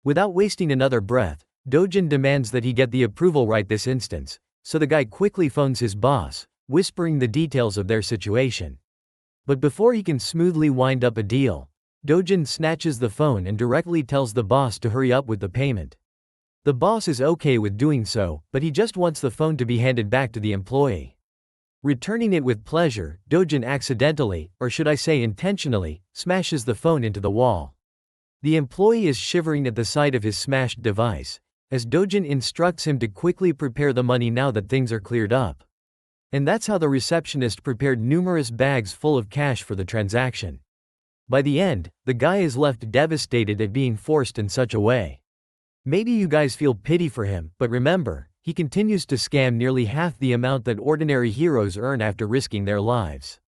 Without wasting another breath, Dojin demands that he get the approval right this instance, so the guy quickly phones his boss, whispering the details of their situation. But before he can smoothly wind up a deal, Dojin snatches the phone and directly tells the boss to hurry up with the payment. The boss is okay with doing so, but he just wants the phone to be handed back to the employee. Returning it with pleasure, Dojin accidentally, or should I say intentionally, smashes the phone into the wall. The employee is shivering at the sight of his smashed device, as Dojin instructs him to quickly prepare the money now that things are cleared up. And that's how the receptionist prepared numerous bags full of cash for the transaction. By the end, the guy is left devastated at being forced in such a way. Maybe you guys feel pity for him, but remember, he continues to scam nearly half the amount that ordinary heroes earn after risking their lives.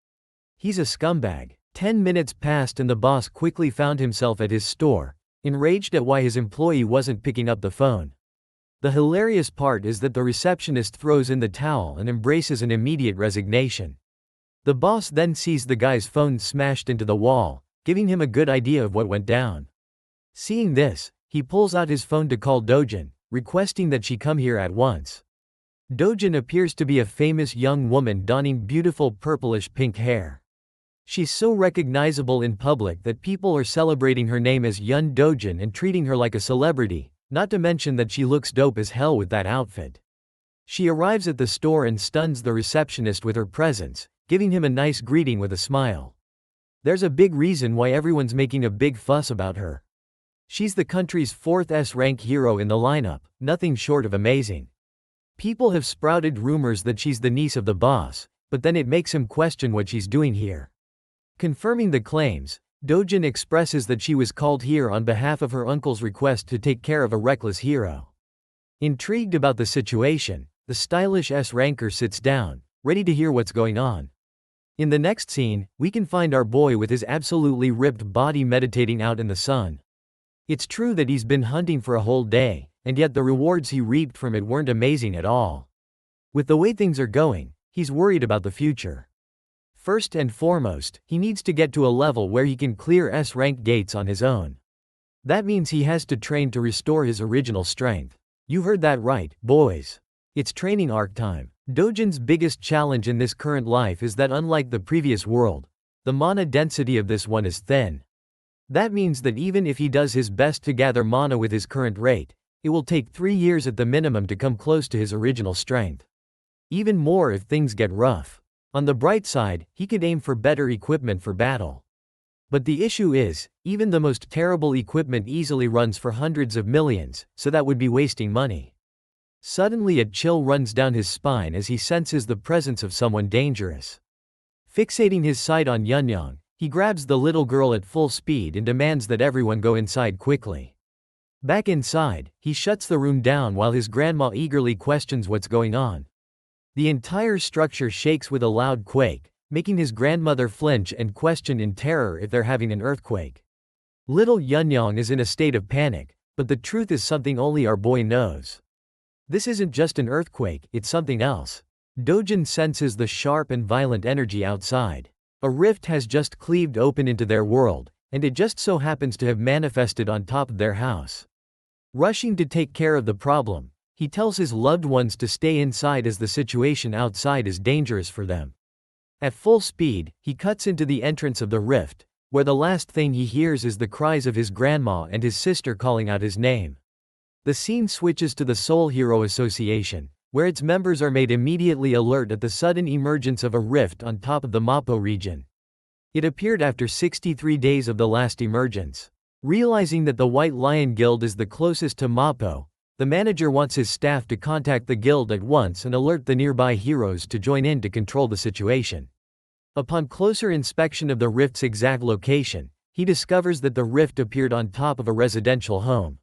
He's a scumbag. 10 minutes passed and the boss quickly found himself at his store, enraged at why his employee wasn't picking up the phone. The hilarious part is that the receptionist throws in the towel and embraces an immediate resignation. The boss then sees the guy's phone smashed into the wall, giving him a good idea of what went down. Seeing this, he pulls out his phone to call Dojin, requesting that she come here at once. Dojin appears to be a famous young woman donning beautiful purplish pink hair. She's so recognizable in public that people are celebrating her name as Yun Dojin and treating her like a celebrity, not to mention that she looks dope as hell with that outfit. She arrives at the store and stuns the receptionist with her presence, giving him a nice greeting with a smile. There's a big reason why everyone's making a big fuss about her. She's the country's 4th S-rank hero in the lineup, nothing short of amazing. People have sprouted rumors that she's the niece of the boss, but then it makes him question what she's doing here. Confirming the claims, Dojin expresses that she was called here on behalf of her uncle's request to take care of a reckless hero. Intrigued about the situation, the stylish S-ranker sits down, ready to hear what's going on. In the next scene, we can find our boy with his absolutely ripped body meditating out in the sun. It's true that he's been hunting for a whole day, and yet the rewards he reaped from it weren't amazing at all. With the way things are going, he's worried about the future. First and foremost, he needs to get to a level where he can clear S-rank gates on his own. That means he has to train to restore his original strength. You heard that right, boys. It's training arc time. Dojin's biggest challenge in this current life is that unlike the previous world, the mana density of this one is thin. That means that even if he does his best to gather mana with his current rate, it will take 3 years at the minimum to come close to his original strength. Even more if things get rough. On the bright side, he could aim for better equipment for battle. But the issue is, even the most terrible equipment easily runs for hundreds of millions, so that would be wasting money. Suddenly a chill runs down his spine as he senses the presence of someone dangerous. Fixating his sight on Yunyang, he grabs the little girl at full speed and demands that everyone go inside quickly. Back inside, he shuts the room down while his grandma eagerly questions what's going on. The entire structure shakes with a loud quake, making his grandmother flinch and question in terror if they're having an earthquake. Little Yunyang is in a state of panic, but the truth is something only our boy knows. This isn't just an earthquake, it's something else. Dojin senses the sharp and violent energy outside. A rift has just cleaved open into their world, and it just so happens to have manifested on top of their house. Rushing to take care of the problem, he tells his loved ones to stay inside as the situation outside is dangerous for them. At full speed, he cuts into the entrance of the rift, where the last thing he hears is the cries of his grandma and his sister calling out his name. The scene switches to the Soul Hero Association, where its members are made immediately alert at the sudden emergence of a rift on top of the Mappo region. It appeared after 63 days of the last emergence. Realizing that the White Lion Guild is the closest to Mappo, the manager wants his staff to contact the guild at once and alert the nearby heroes to join in to control the situation. Upon closer inspection of the rift's exact location, he discovers that the rift appeared on top of a residential home.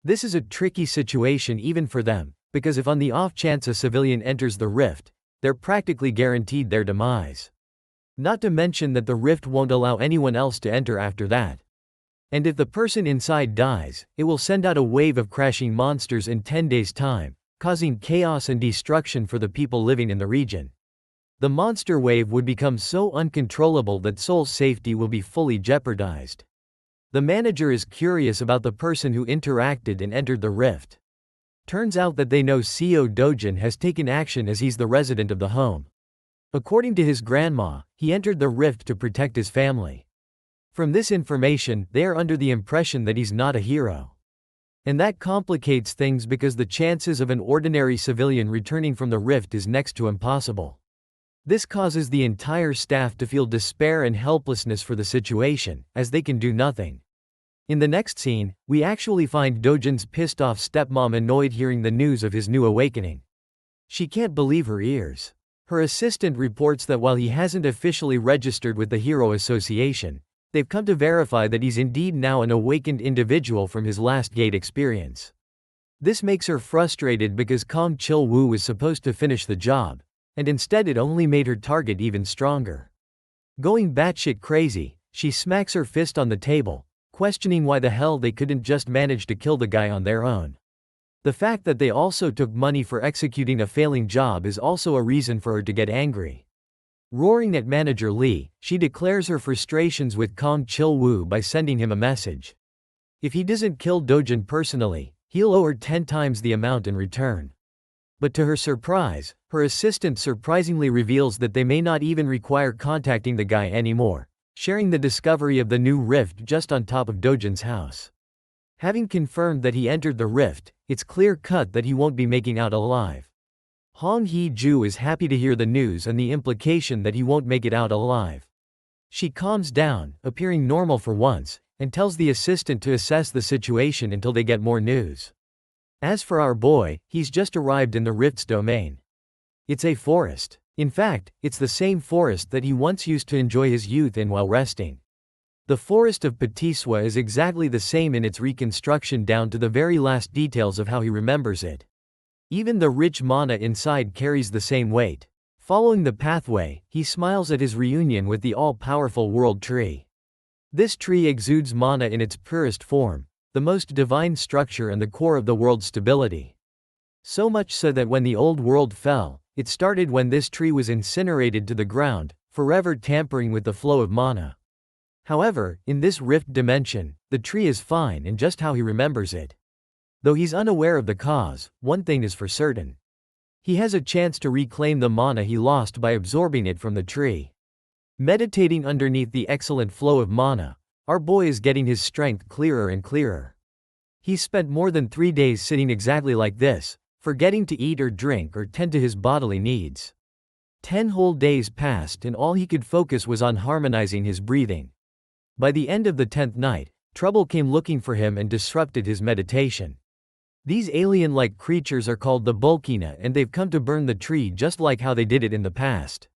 This is a tricky situation even for them, because if on the off chance a civilian enters the rift, they're practically guaranteed their demise. Not to mention that the rift won't allow anyone else to enter after that. And if the person inside dies, it will send out a wave of crashing monsters in 10 days' time, causing chaos and destruction for the people living in the region. The monster wave would become so uncontrollable that Seoul's safety will be fully jeopardized. The manager is curious about the person who interacted and entered the rift. Turns out that they know CEO Dojin has taken action as he's the resident of the home. According to his grandma, he entered the rift to protect his family. From this information, they are under the impression that he's not a hero. And that complicates things because the chances of an ordinary civilian returning from the rift is next to impossible. This causes the entire staff to feel despair and helplessness for the situation, as they can do nothing. In the next scene, we actually find Dojin's pissed-off stepmom annoyed hearing the news of his new awakening. She can't believe her ears. Her assistant reports that while he hasn't officially registered with the Hero Association, they've come to verify that he's indeed now an awakened individual from his last gate experience. This makes her frustrated because Kong Chil-woo was supposed to finish the job, and instead it only made her target even stronger. Going batshit crazy, she smacks her fist on the table, questioning why the hell they couldn't just manage to kill the guy on their own. The fact that they also took money for executing a failing job is also a reason for her to get angry. Roaring at manager Lee, she declares her frustrations with Kong Chil-woo by sending him a message. If he doesn't kill Dojin personally, he'll owe her 10 times the amount in return. But to her surprise, her assistant surprisingly reveals that they may not even require contacting the guy anymore, sharing the discovery of the new rift just on top of Dojin's house. Having confirmed that he entered the rift, it's clear-cut that he won't be making out alive. Hong Hee-ju is happy to hear the news and the implication that he won't make it out alive. She calms down, appearing normal for once, and tells the assistant to assess the situation until they get more news. As for our boy, he's just arrived in the rift's domain. It's a forest. In fact, it's the same forest that he once used to enjoy his youth in while resting. The forest of Patiswa is exactly the same in its reconstruction down to the very last details of how he remembers it. Even the rich mana inside carries the same weight. Following the pathway, he smiles at his reunion with the all-powerful world tree. This tree exudes mana in its purest form, the most divine structure and the core of the world's stability. So much so that when the old world fell, it started when this tree was incinerated to the ground, forever tampering with the flow of mana. However, in this rift dimension, the tree is fine and just how he remembers it. Though he's unaware of the cause, one thing is for certain. He has a chance to reclaim the mana he lost by absorbing it from the tree. Meditating underneath the excellent flow of mana, our boy is getting his strength clearer and clearer. He's spent more than 3 days sitting exactly like this, forgetting to eat or drink or tend to his bodily needs. 10 whole days passed and all he could focus was on harmonizing his breathing. By the end of the 10th night, trouble came looking for him and disrupted his meditation. These alien-like creatures are called the Bulkina and they've come to burn the tree just like how they did it in the past.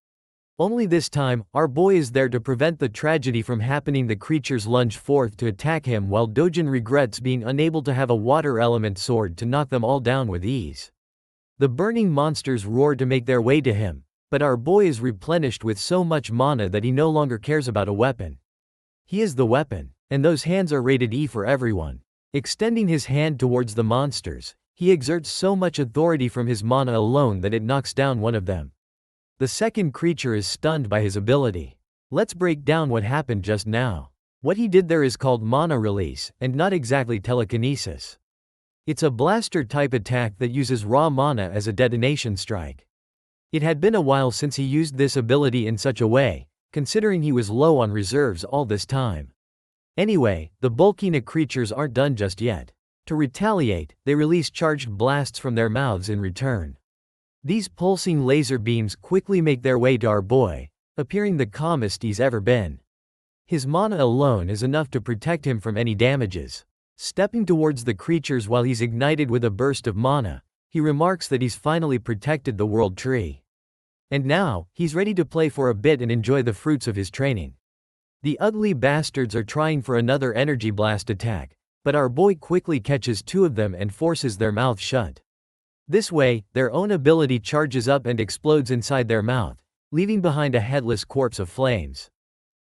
Only this time, our boy is there to prevent the tragedy from happening. The creatures lunge forth to attack him while Dojin regrets being unable to have a water element sword to knock them all down with ease. The burning monsters roar to make their way to him, but our boy is replenished with so much mana that he no longer cares about a weapon. He is the weapon, and those hands are rated E for everyone. Extending his hand towards the monsters, he exerts so much authority from his mana alone that it knocks down one of them. The second creature is stunned by his ability. Let's break down what happened just now. What he did there is called mana release, and not exactly telekinesis. It's a blaster-type attack that uses raw mana as a detonation strike. It had been a while since he used this ability in such a way, considering he was low on reserves all this time. Anyway, the Bulkina creatures aren't done just yet. To retaliate, they release charged blasts from their mouths in return. These pulsing laser beams quickly make their way to our boy, appearing the calmest he's ever been. His mana alone is enough to protect him from any damages. Stepping towards the creatures while he's ignited with a burst of mana, he remarks that he's finally protected the world tree. And now, he's ready to play for a bit and enjoy the fruits of his training. The ugly bastards are trying for another energy blast attack, but our boy quickly catches 2 of them and forces their mouth shut. This way, their own ability charges up and explodes inside their mouth, leaving behind a headless corpse of flames.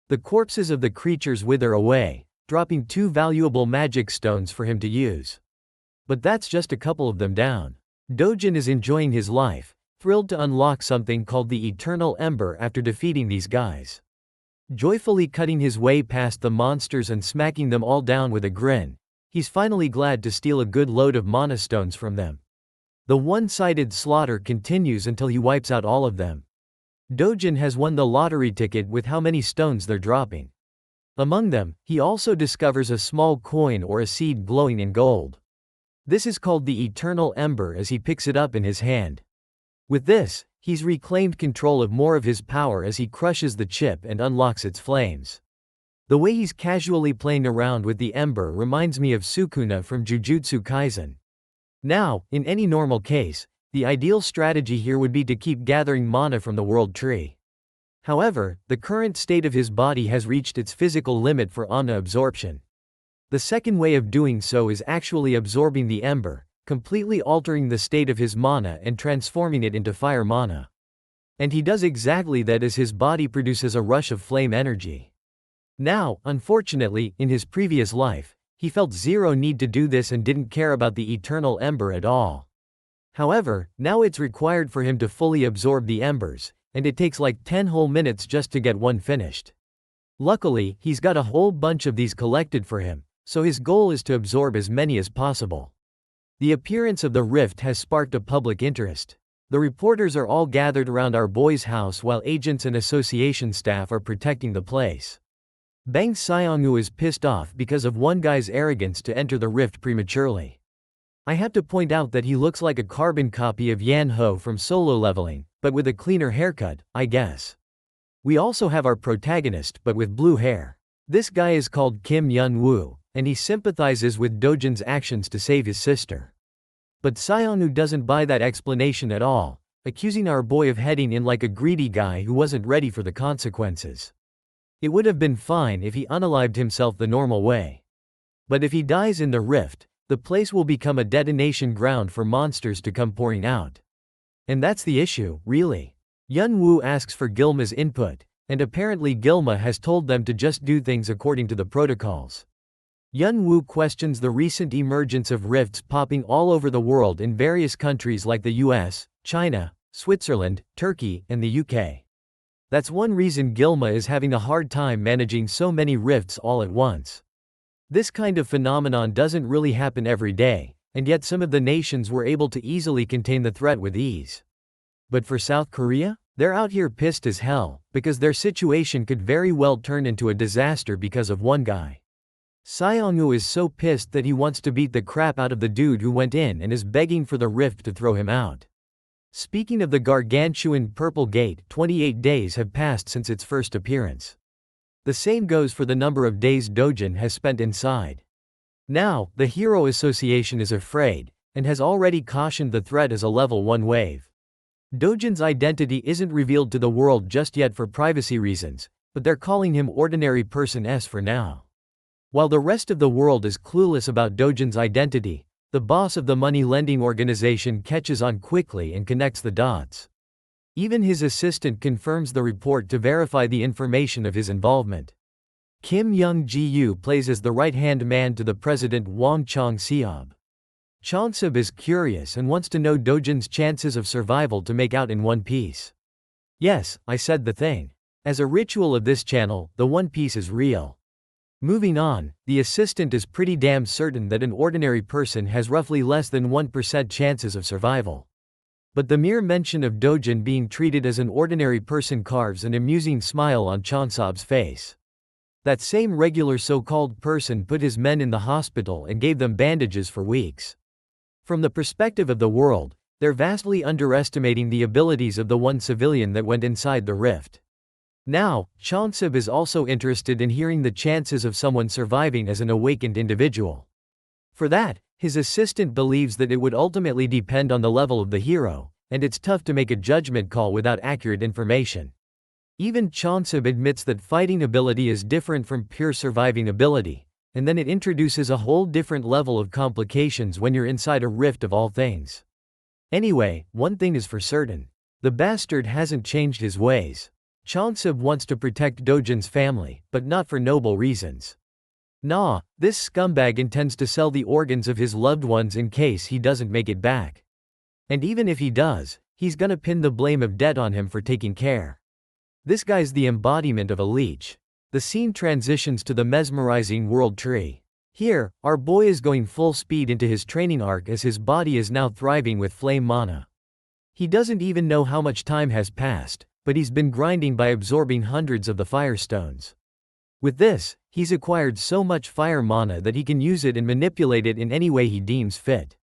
The corpses of the creatures wither away, dropping 2 valuable magic stones for him to use. But that's just a couple of them down. Dojin is enjoying his life, thrilled to unlock something called the Eternal Ember after defeating these guys. Joyfully cutting his way past the monsters and smacking them all down with a grin, he's finally glad to steal a good load of mana stones from them. The one-sided slaughter continues until he wipes out all of them. Dojin has won the lottery ticket with how many stones they're dropping. Among them, he also discovers a small coin or a seed glowing in gold. This is called the Eternal Ember as he picks it up in his hand. With this, he's reclaimed control of more of his power as he crushes the chip and unlocks its flames. The way he's casually playing around with the ember reminds me of Sukuna from Jujutsu Kaisen. Now, in any normal case, the ideal strategy here would be to keep gathering mana from the world tree. However, the current state of his body has reached its physical limit for mana absorption. The second way of doing so is actually absorbing the ember, completely altering the state of his mana and transforming it into fire mana. And he does exactly that as his body produces a rush of flame energy. Now, unfortunately, in his previous life, he felt zero need to do this and didn't care about the Eternal Ember at all. However, now it's required for him to fully absorb the embers, and it takes like 10 whole minutes just to get one finished. Luckily, he's got a whole bunch of these collected for him, so his goal is to absorb as many as possible. The appearance of the rift has sparked a public interest. The reporters are all gathered around our boy's house while agents and association staff are protecting the place. Bang Xiangyu is pissed off because of one guy's arrogance to enter the rift prematurely. I have to point out that he looks like a carbon copy of Yan Ho from Solo Leveling, but with a cleaner haircut, I guess. We also have our protagonist but with blue hair. This guy is called Kim Yun-woo, and he sympathizes with Dojin's actions to save his sister. But Seonwoo doesn't buy that explanation at all, accusing our boy of heading in like a greedy guy who wasn't ready for the consequences. It would have been fine if he unalived himself the normal way. But if he dies in the rift, the place will become a detonation ground for monsters to come pouring out. And that's the issue, really. Yun-woo asks for Gilma's input, and apparently Gilma has told them to just do things according to the protocols. Yun-woo questions the recent emergence of rifts popping all over the world in various countries like the US, China, Switzerland, Turkey, and the UK. That's one reason Gilma is having a hard time managing so many rifts all at once. This kind of phenomenon doesn't really happen every day, and yet some of the nations were able to easily contain the threat with ease. But for South Korea? They're out here pissed as hell, because their situation could very well turn into a disaster because of one guy. Seonwoo is so pissed that he wants to beat the crap out of the dude who went in and is begging for the rift to throw him out. Speaking of the gargantuan Purple Gate, 28 days have passed since its first appearance. The same goes for the number of days Dojin has spent inside. Now, the Hero Association is afraid, and has already cautioned the threat as a level 1 wave. Dojin's identity isn't revealed to the world just yet for privacy reasons, but they're calling him Ordinary Person S for now. While the rest of the world is clueless about Dojin's identity, the boss of the money-lending organization catches on quickly and connects the dots. Even his assistant confirms the report to verify the information of his involvement. Kim Young-ji-yu plays as the right-hand man to the president Wang Chong-seob. Chong-seob is curious and wants to know Dojin's chances of survival to make out in one piece. Yes, I said the thing. As a ritual of this channel, the One Piece is real. Moving on, the assistant is pretty damn certain that an ordinary person has roughly less than 1% chances of survival. But the mere mention of Dojin being treated as an ordinary person carves an amusing smile on Chong-seob's face. That same regular so-called person put his men in the hospital and gave them bandages for weeks. From the perspective of the world, they're vastly underestimating the abilities of the one civilian that went inside the rift. Now, Chong-seob is also interested in hearing the chances of someone surviving as an awakened individual. For that, his assistant believes that it would ultimately depend on the level of the hero, and it's tough to make a judgment call without accurate information. Even Chong-seob admits that fighting ability is different from pure surviving ability, and then it introduces a whole different level of complications when you're inside a rift of all things. Anyway, one thing is for certain. The bastard hasn't changed his ways. Chong-seob wants to protect Dojin's family, but not for noble reasons. Nah, this scumbag intends to sell the organs of his loved ones in case he doesn't make it back. And even if he does, he's gonna pin the blame of debt on him for taking care. This guy's the embodiment of a leech. The scene transitions to the mesmerizing world tree. Here, our boy is going full speed into his training arc as his body is now thriving with flame mana. He doesn't even know how much time has passed, but he's been grinding by absorbing hundreds of the firestones. With this, he's acquired so much fire mana that he can use it and manipulate it in any way he deems fit.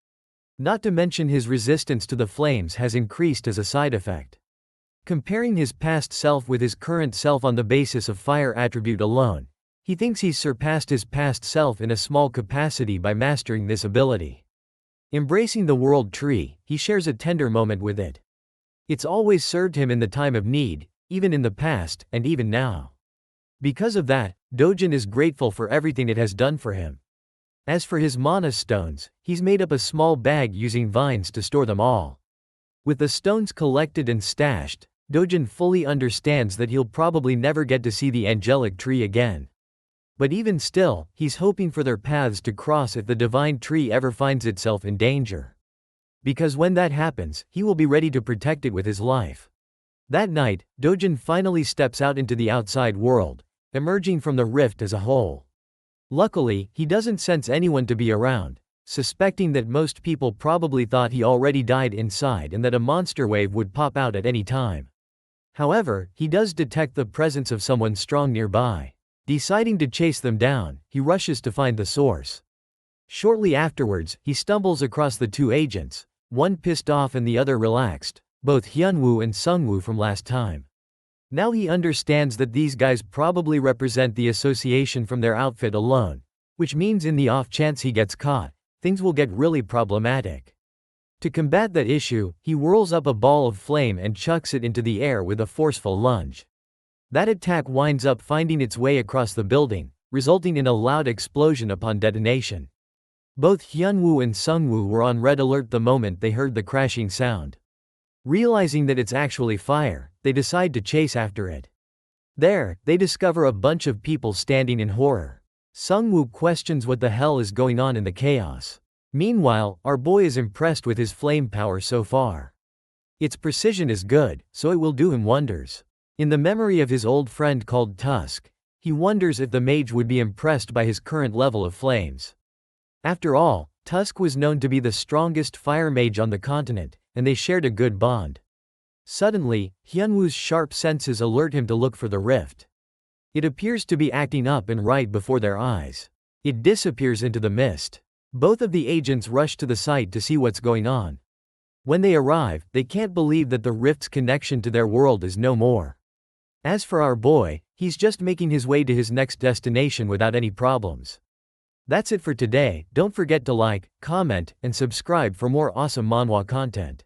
Not to mention his resistance to the flames has increased as a side effect. Comparing his past self with his current self on the basis of fire attribute alone, he thinks he's surpassed his past self in a small capacity by mastering this ability. Embracing the world tree, he shares a tender moment with it. It's always served him in the time of need, even in the past, and even now. Because of that, Dojin is grateful for everything it has done for him. As for his mana stones, he's made up a small bag using vines to store them all. With the stones collected and stashed, Dojin fully understands that he'll probably never get to see the angelic tree again. But even still, he's hoping for their paths to cross if the divine tree ever finds itself in danger. Because when that happens, he will be ready to protect it with his life. That night, Dojin finally steps out into the outside world, emerging from the rift as a whole. Luckily, he doesn't sense anyone to be around, suspecting that most people probably thought he already died inside and that a monster wave would pop out at any time. However, he does detect the presence of someone strong nearby. Deciding to chase them down, he rushes to find the source. Shortly afterwards, he stumbles across the two agents, one pissed off and the other relaxed, both Hyunwoo and Sungwoo from last time. Now he understands that these guys probably represent the association from their outfit alone, which means in the off chance he gets caught, things will get really problematic. To combat that issue, he whirls up a ball of flame and chucks it into the air with a forceful lunge. That attack winds up finding its way across the building, resulting in a loud explosion upon detonation. Both Hyunwoo and Sungwoo were on red alert the moment they heard the crashing sound. Realizing that it's actually fire, they decide to chase after it. There, they discover a bunch of people standing in horror. Sungwoo questions what the hell is going on in the chaos. Meanwhile, our boy is impressed with his flame power so far. Its precision is good, so it will do him wonders. In the memory of his old friend called Tusk, he wonders if the mage would be impressed by his current level of flames. After all, Tusk was known to be the strongest fire mage on the continent, and they shared a good bond. Suddenly, Hyunwoo's sharp senses alert him to look for the rift. It appears to be acting up and right before their eyes. It disappears into the mist. Both of the agents rush to the site to see what's going on. When they arrive, they can't believe that the rift's connection to their world is no more. As for our boy, he's just making his way to his next destination without any problems. That's it for today. Don't forget to like, comment, and subscribe for more awesome manhwa content.